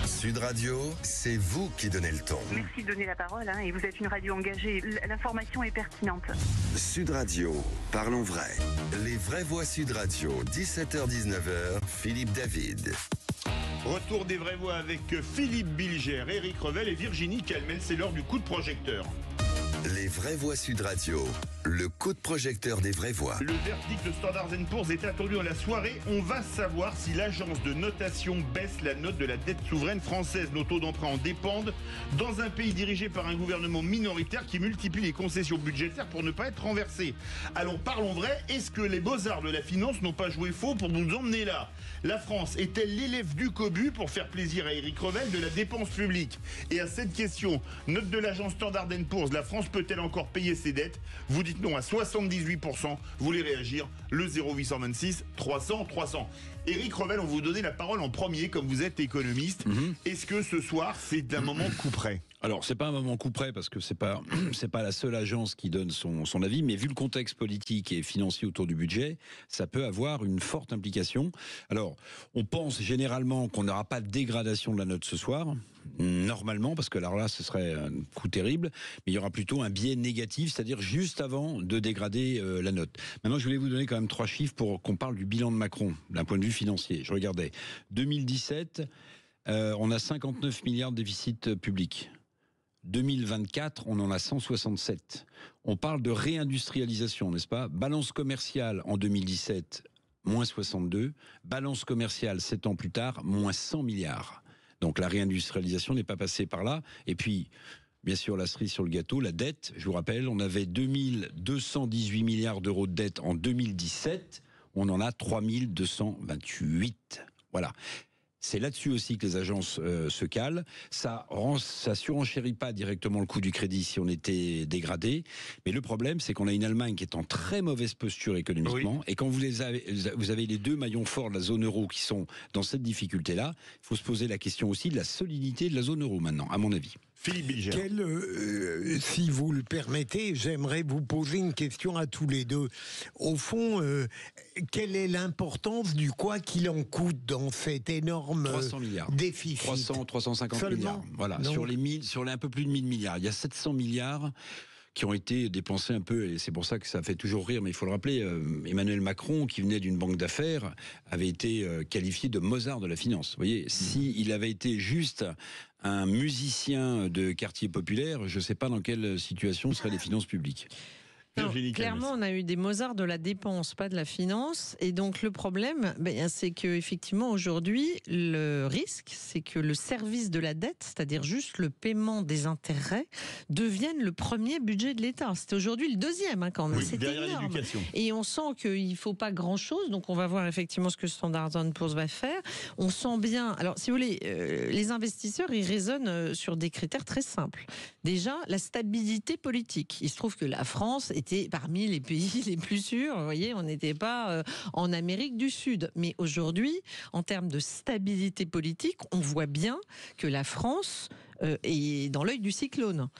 Sud Radio, c'est vous qui donnez le ton. Merci de donner la parole, et vous êtes une radio engagée. L'information est pertinente. Sud Radio, parlons vrai. Les vraies voix Sud Radio, 17h-19h, Philippe David. Retour des vraies voix avec Philippe Bilger, Éric Revel et Virginie Calmel. C'est l'heure du coup de projecteur. Les vraies voix Sud Radio, le coup de projecteur des vraies voix. Le verdict de Standard & Poor's est attendu dans la soirée. On va savoir si l'agence de notation baisse la note de la dette souveraine française. Nos taux d'emprunt en dépendent. Dans un pays dirigé par un gouvernement minoritaire qui multiplie les concessions budgétaires pour ne pas être renversé. Alors parlons vrai, est-ce que les beaux-arts de la finance n'ont pas joué faux pour nous emmener là ? La France est-elle l'élève du cobu pour faire plaisir à Éric Revel de la dépense publique ? Et à cette question, note de l'agence Standard & Poor's, la France peut-elle encore payer ses dettes ? Vous dites non à 78%. Vous voulez réagir ? Le 0826 300 300. Éric Revel, on vous donnait la parole en premier, comme vous êtes économiste. Est-ce que ce soir, c'est un moment coup près ? Alors, c'est pas un moment coup près parce que c'est pas la seule agence qui donne son avis, mais vu le contexte politique et financier autour du budget, ça peut avoir une forte implication. Alors, on pense généralement qu'on n'aura pas de dégradation de la note ce soir, normalement, parce que alors là, ce serait un coup terrible, mais il y aura plutôt un biais négatif, c'est-à-dire juste avant de dégrader la note. Maintenant, je voulais vous donner quand même 3 chiffres pour qu'on parle du bilan de Macron, d'un point de vue financier. Je regardais. 2017, on a 59 milliards de déficit public. 2024, on en a 167. On parle de réindustrialisation, n'est-ce pas ? Balance commerciale en 2017, moins 62. Balance commerciale 7 ans plus tard, moins 100 milliards. Donc la réindustrialisation n'est pas passée par là. Et puis, bien sûr, la cerise sur le gâteau, la dette. Je vous rappelle, on avait 2218 milliards d'euros de dette en 2017. On en a 3228. Voilà. C'est là-dessus aussi que les agences se calent. Ça surenchérit pas directement le coût du crédit si on était dégradé. Mais le problème, c'est qu'on a une Allemagne qui est en très mauvaise posture économiquement. Et quand vous avez les deux maillons forts de la zone euro qui sont dans cette difficulté-là, il faut se poser la question aussi de la solidité de la zone euro maintenant, à mon avis. Philippe Bilger. Si vous le permettez, j'aimerais vous poser une question à tous les deux. Au fond, quelle est l'importance du quoi qu'il en coûte dans cet énorme 300 milliards. Déficit 350 Seulement milliards. Voilà, donc, sur les un peu plus de 1000 milliards. Il y a 700 milliards qui ont été dépensés un peu, et c'est pour ça que ça fait toujours rire, mais il faut le rappeler, Emmanuel Macron, qui venait d'une banque d'affaires, avait été qualifié de Mozart de la finance. Vous voyez, s'il avait été juste un musicien de quartier populaire, je ne sais pas dans quelle situation seraient les finances publiques. Non, clairement, on a eu des Mozart de la dépense, pas de la finance. Et donc, le problème, c'est qu'effectivement, aujourd'hui, le risque, c'est que le service de la dette, c'est-à-dire juste le paiement des intérêts, devienne le premier budget de l'État. C'est aujourd'hui le deuxième, quand même. Oui, c'est derrière énorme. l'éducation. Et on sent qu'il ne faut pas grand-chose. Donc, on va voir effectivement ce que Standard & Poor's va faire. On sent bien... Alors, si vous voulez, les investisseurs, ils raisonnent sur des critères très simples. Déjà, la stabilité politique. Il se trouve que la France était parmi les pays les plus sûrs. Vous voyez, on n'était pas en Amérique du Sud. Mais aujourd'hui, en termes de stabilité politique, on voit bien que la France est dans l'œil du cyclone.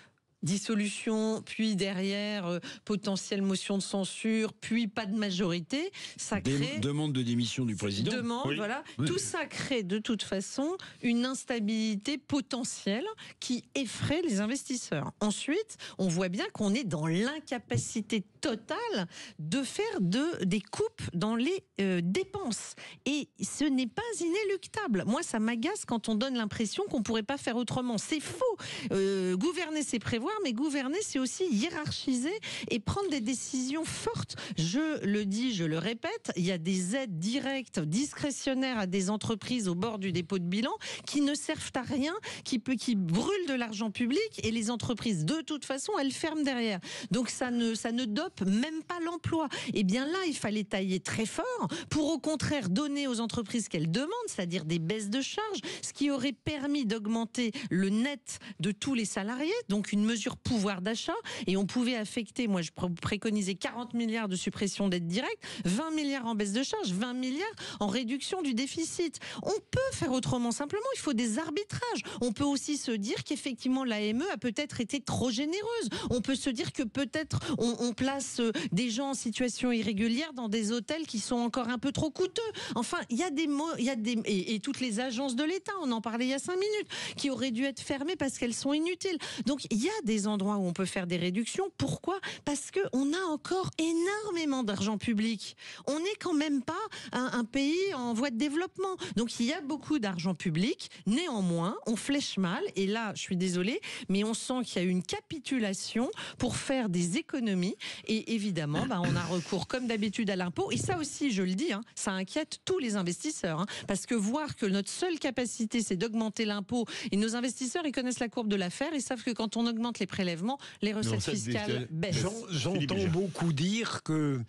Dissolution, puis derrière potentielle motion de censure, puis pas de majorité, ça crée... Demande de démission du président. Voilà. Oui. Tout ça crée de toute façon une instabilité potentielle qui effraie les investisseurs. Ensuite, on voit bien qu'on est dans l'incapacité totale de faire des coupes dans les dépenses. Et ce n'est pas inéluctable. Moi, ça m'agace quand on donne l'impression qu'on ne pourrait pas faire autrement. C'est faux. Gouverner, c'est prévoir, mais gouverner, c'est aussi hiérarchiser et prendre des décisions fortes. Je le dis, je le répète, il y a des aides directes, discrétionnaires à des entreprises au bord du dépôt de bilan qui ne servent à rien, qui brûlent de l'argent public, et les entreprises, de toute façon, elles ferment derrière. Donc ça ne dope même pas l'emploi. Et bien là, il fallait tailler très fort pour au contraire donner aux entreprises qu'elles demandent, c'est-à-dire des baisses de charges, ce qui aurait permis d'augmenter le net de tous les salariés, donc une mesure pouvoir d'achat, et on pouvait affecter, moi je préconisais 40 milliards de suppression d'aides directes, 20 milliards en baisse de charges, 20 milliards en réduction du déficit. On peut faire autrement, simplement il faut des arbitrages. On peut aussi se dire qu'effectivement l'AME a peut-être été trop généreuse. On peut se dire que peut-être on place des gens en situation irrégulière dans des hôtels qui sont encore un peu trop coûteux. Enfin, il y a des mots, et toutes les agences de l'État, on en parlait il y a 5 minutes, qui auraient dû être fermées parce qu'elles sont inutiles. Donc il y a des endroits où on peut faire des réductions. Pourquoi ? Parce qu'on a encore énormément d'argent public. On n'est quand même pas un pays en voie de développement. Donc il y a beaucoup d'argent public. Néanmoins, on flèche mal. Et là, je suis désolée, mais on sent qu'il y a une capitulation pour faire des économies. Et évidemment, on a recours comme d'habitude à l'impôt. Et ça aussi, je le dis, ça inquiète tous les investisseurs. Parce que voir que notre seule capacité, c'est d'augmenter l'impôt, et nos investisseurs, ils connaissent la courbe de l'affaire, ils savent que quand on augmente les prélèvements, les recettes fiscales baissent. J'entends beaucoup dire que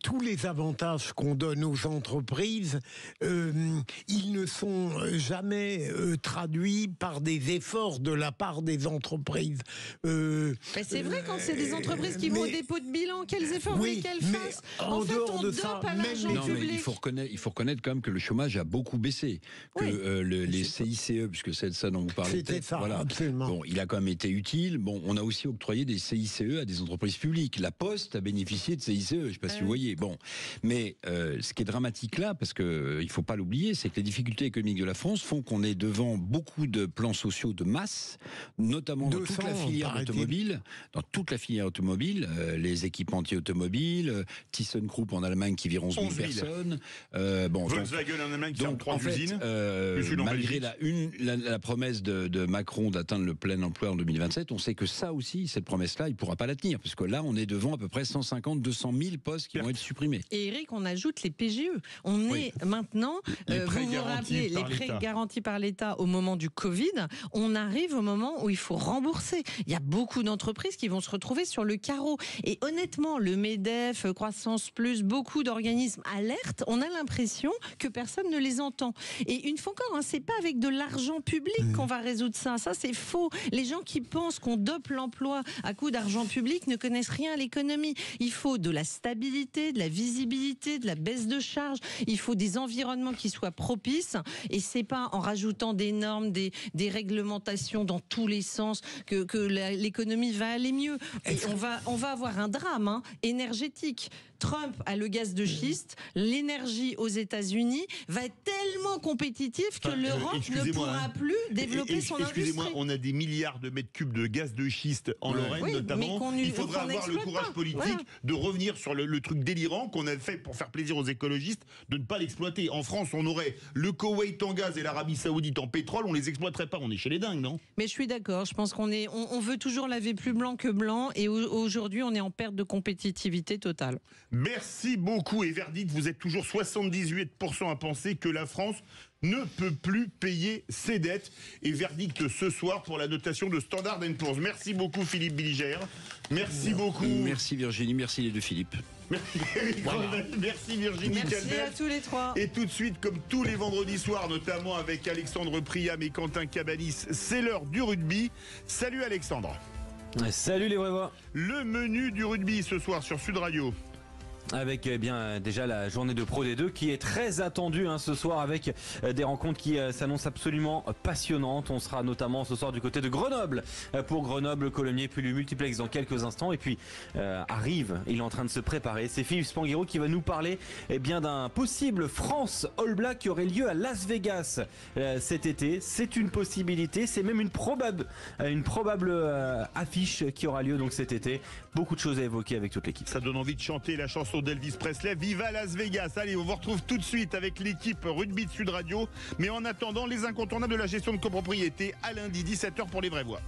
tous les avantages qu'on donne aux entreprises, ils ne sont jamais traduits par des efforts de la part des entreprises. C'est vrai, quand c'est des entreprises qui vont au dépôt de bilan, quels efforts voulez qu'elles fassent ? En fait, on dope à l'argent public. Il faut reconnaître quand même que le chômage a beaucoup baissé. Que les CICE, puisque c'est de ça dont vous parlez. C'était ça, voilà. Absolument. Bon, il a quand même été utile. Bon, on a aussi octroyé des CICE à des entreprises publiques. La Poste a bénéficié de CICE, je ne sais pas si vous voyez. Bon, mais ce qui est dramatique là, parce qu'il ne faut pas l'oublier, c'est que les difficultés économiques de la France font qu'on est devant beaucoup de plans sociaux de masse, notamment dans toute la filière automobile. Dans toute la filière automobile, les équipementiers automobiles, ThyssenKrupp en Allemagne qui vire 11 000 personnes. Volkswagen en Allemagne qui ferme 3 usines. Malgré la promesse de Macron d'atteindre le plein emploi en 2025, 2027, on sait que ça aussi, cette promesse-là, il ne pourra pas la tenir, parce que là, on est devant à peu près 150, 200 000 postes qui vont être supprimés. Et Eric, on ajoute les PGE. On est maintenant, vous vous rappelez, les prêts garantis par l'État au moment du Covid, on arrive au moment où il faut rembourser. Il y a beaucoup d'entreprises qui vont se retrouver sur le carreau. Et honnêtement, le MEDEF, Croissance Plus, beaucoup d'organismes alertent, on a l'impression que personne ne les entend. Et une fois encore, c'est pas avec de l'argent public qu'on va résoudre ça. Ça, c'est faux. Les gens qui pensent qu'on dope l'emploi à coup d'argent public ne connaissent rien à l'économie. Il faut de la stabilité, de la visibilité, de la baisse de charges. Il faut des environnements qui soient propices. Et c'est pas en rajoutant des normes, des réglementations dans tous les sens que l'économie va aller mieux. Et on va avoir un drame énergétique. Trump a le gaz de schiste, l'énergie aux États-Unis va être tellement compétitive que l'Europe ne pourra plus développer son industrie. Excusez-moi, on a des milliards de mètres cubes de gaz de schiste en Lorraine notamment. Il faudra avoir le courage politique de revenir sur le truc délirant qu'on a fait pour faire plaisir aux écologistes, de ne pas l'exploiter. En France, on aurait le Koweït en gaz et l'Arabie Saoudite en pétrole, on les exploiterait pas. On est chez les dingues, non? Mais je suis d'accord. Je pense on veut toujours laver plus blanc que blanc, et aujourd'hui, on est en perte de compétitivité totale. Merci beaucoup. Et verdict, vous êtes toujours 78% à penser que la France ne peut plus payer ses dettes. Et verdict ce soir pour la notation de Standard & Poor's. Merci beaucoup Philippe Bilger. Merci beaucoup. Merci Virginie, merci les deux Philippe. Merci Virginie. Merci à tous les trois. Et tout de suite, comme tous les vendredis soirs, notamment avec Alexandre Priam et Quentin Cabanis, c'est l'heure du rugby. Salut Alexandre. Salut les vrais voix. Le menu du rugby ce soir sur Sud Radio. Avec déjà la journée de Pro D2 qui est très attendue ce soir, avec des rencontres qui s'annoncent absolument passionnantes. On sera notamment ce soir du côté de Grenoble pour Grenoble, Colomiers, puis le multiplex dans quelques instants. Et puis arrive, il est en train de se préparer, c'est Philippe Spanghero qui va nous parler d'un possible France All Black qui aurait lieu à Las Vegas cet été. C'est une possibilité, c'est même une probable affiche qui aura lieu donc cet été. Beaucoup de choses à évoquer avec toute l'équipe. Ça donne envie de chanter la chanson d'Elvis Presley, Viva Las Vegas. Allez, on vous retrouve tout de suite avec l'équipe rugby de Sud Radio. Mais en attendant, les incontournables de la gestion de copropriété à lundi 17h pour les vraies voix.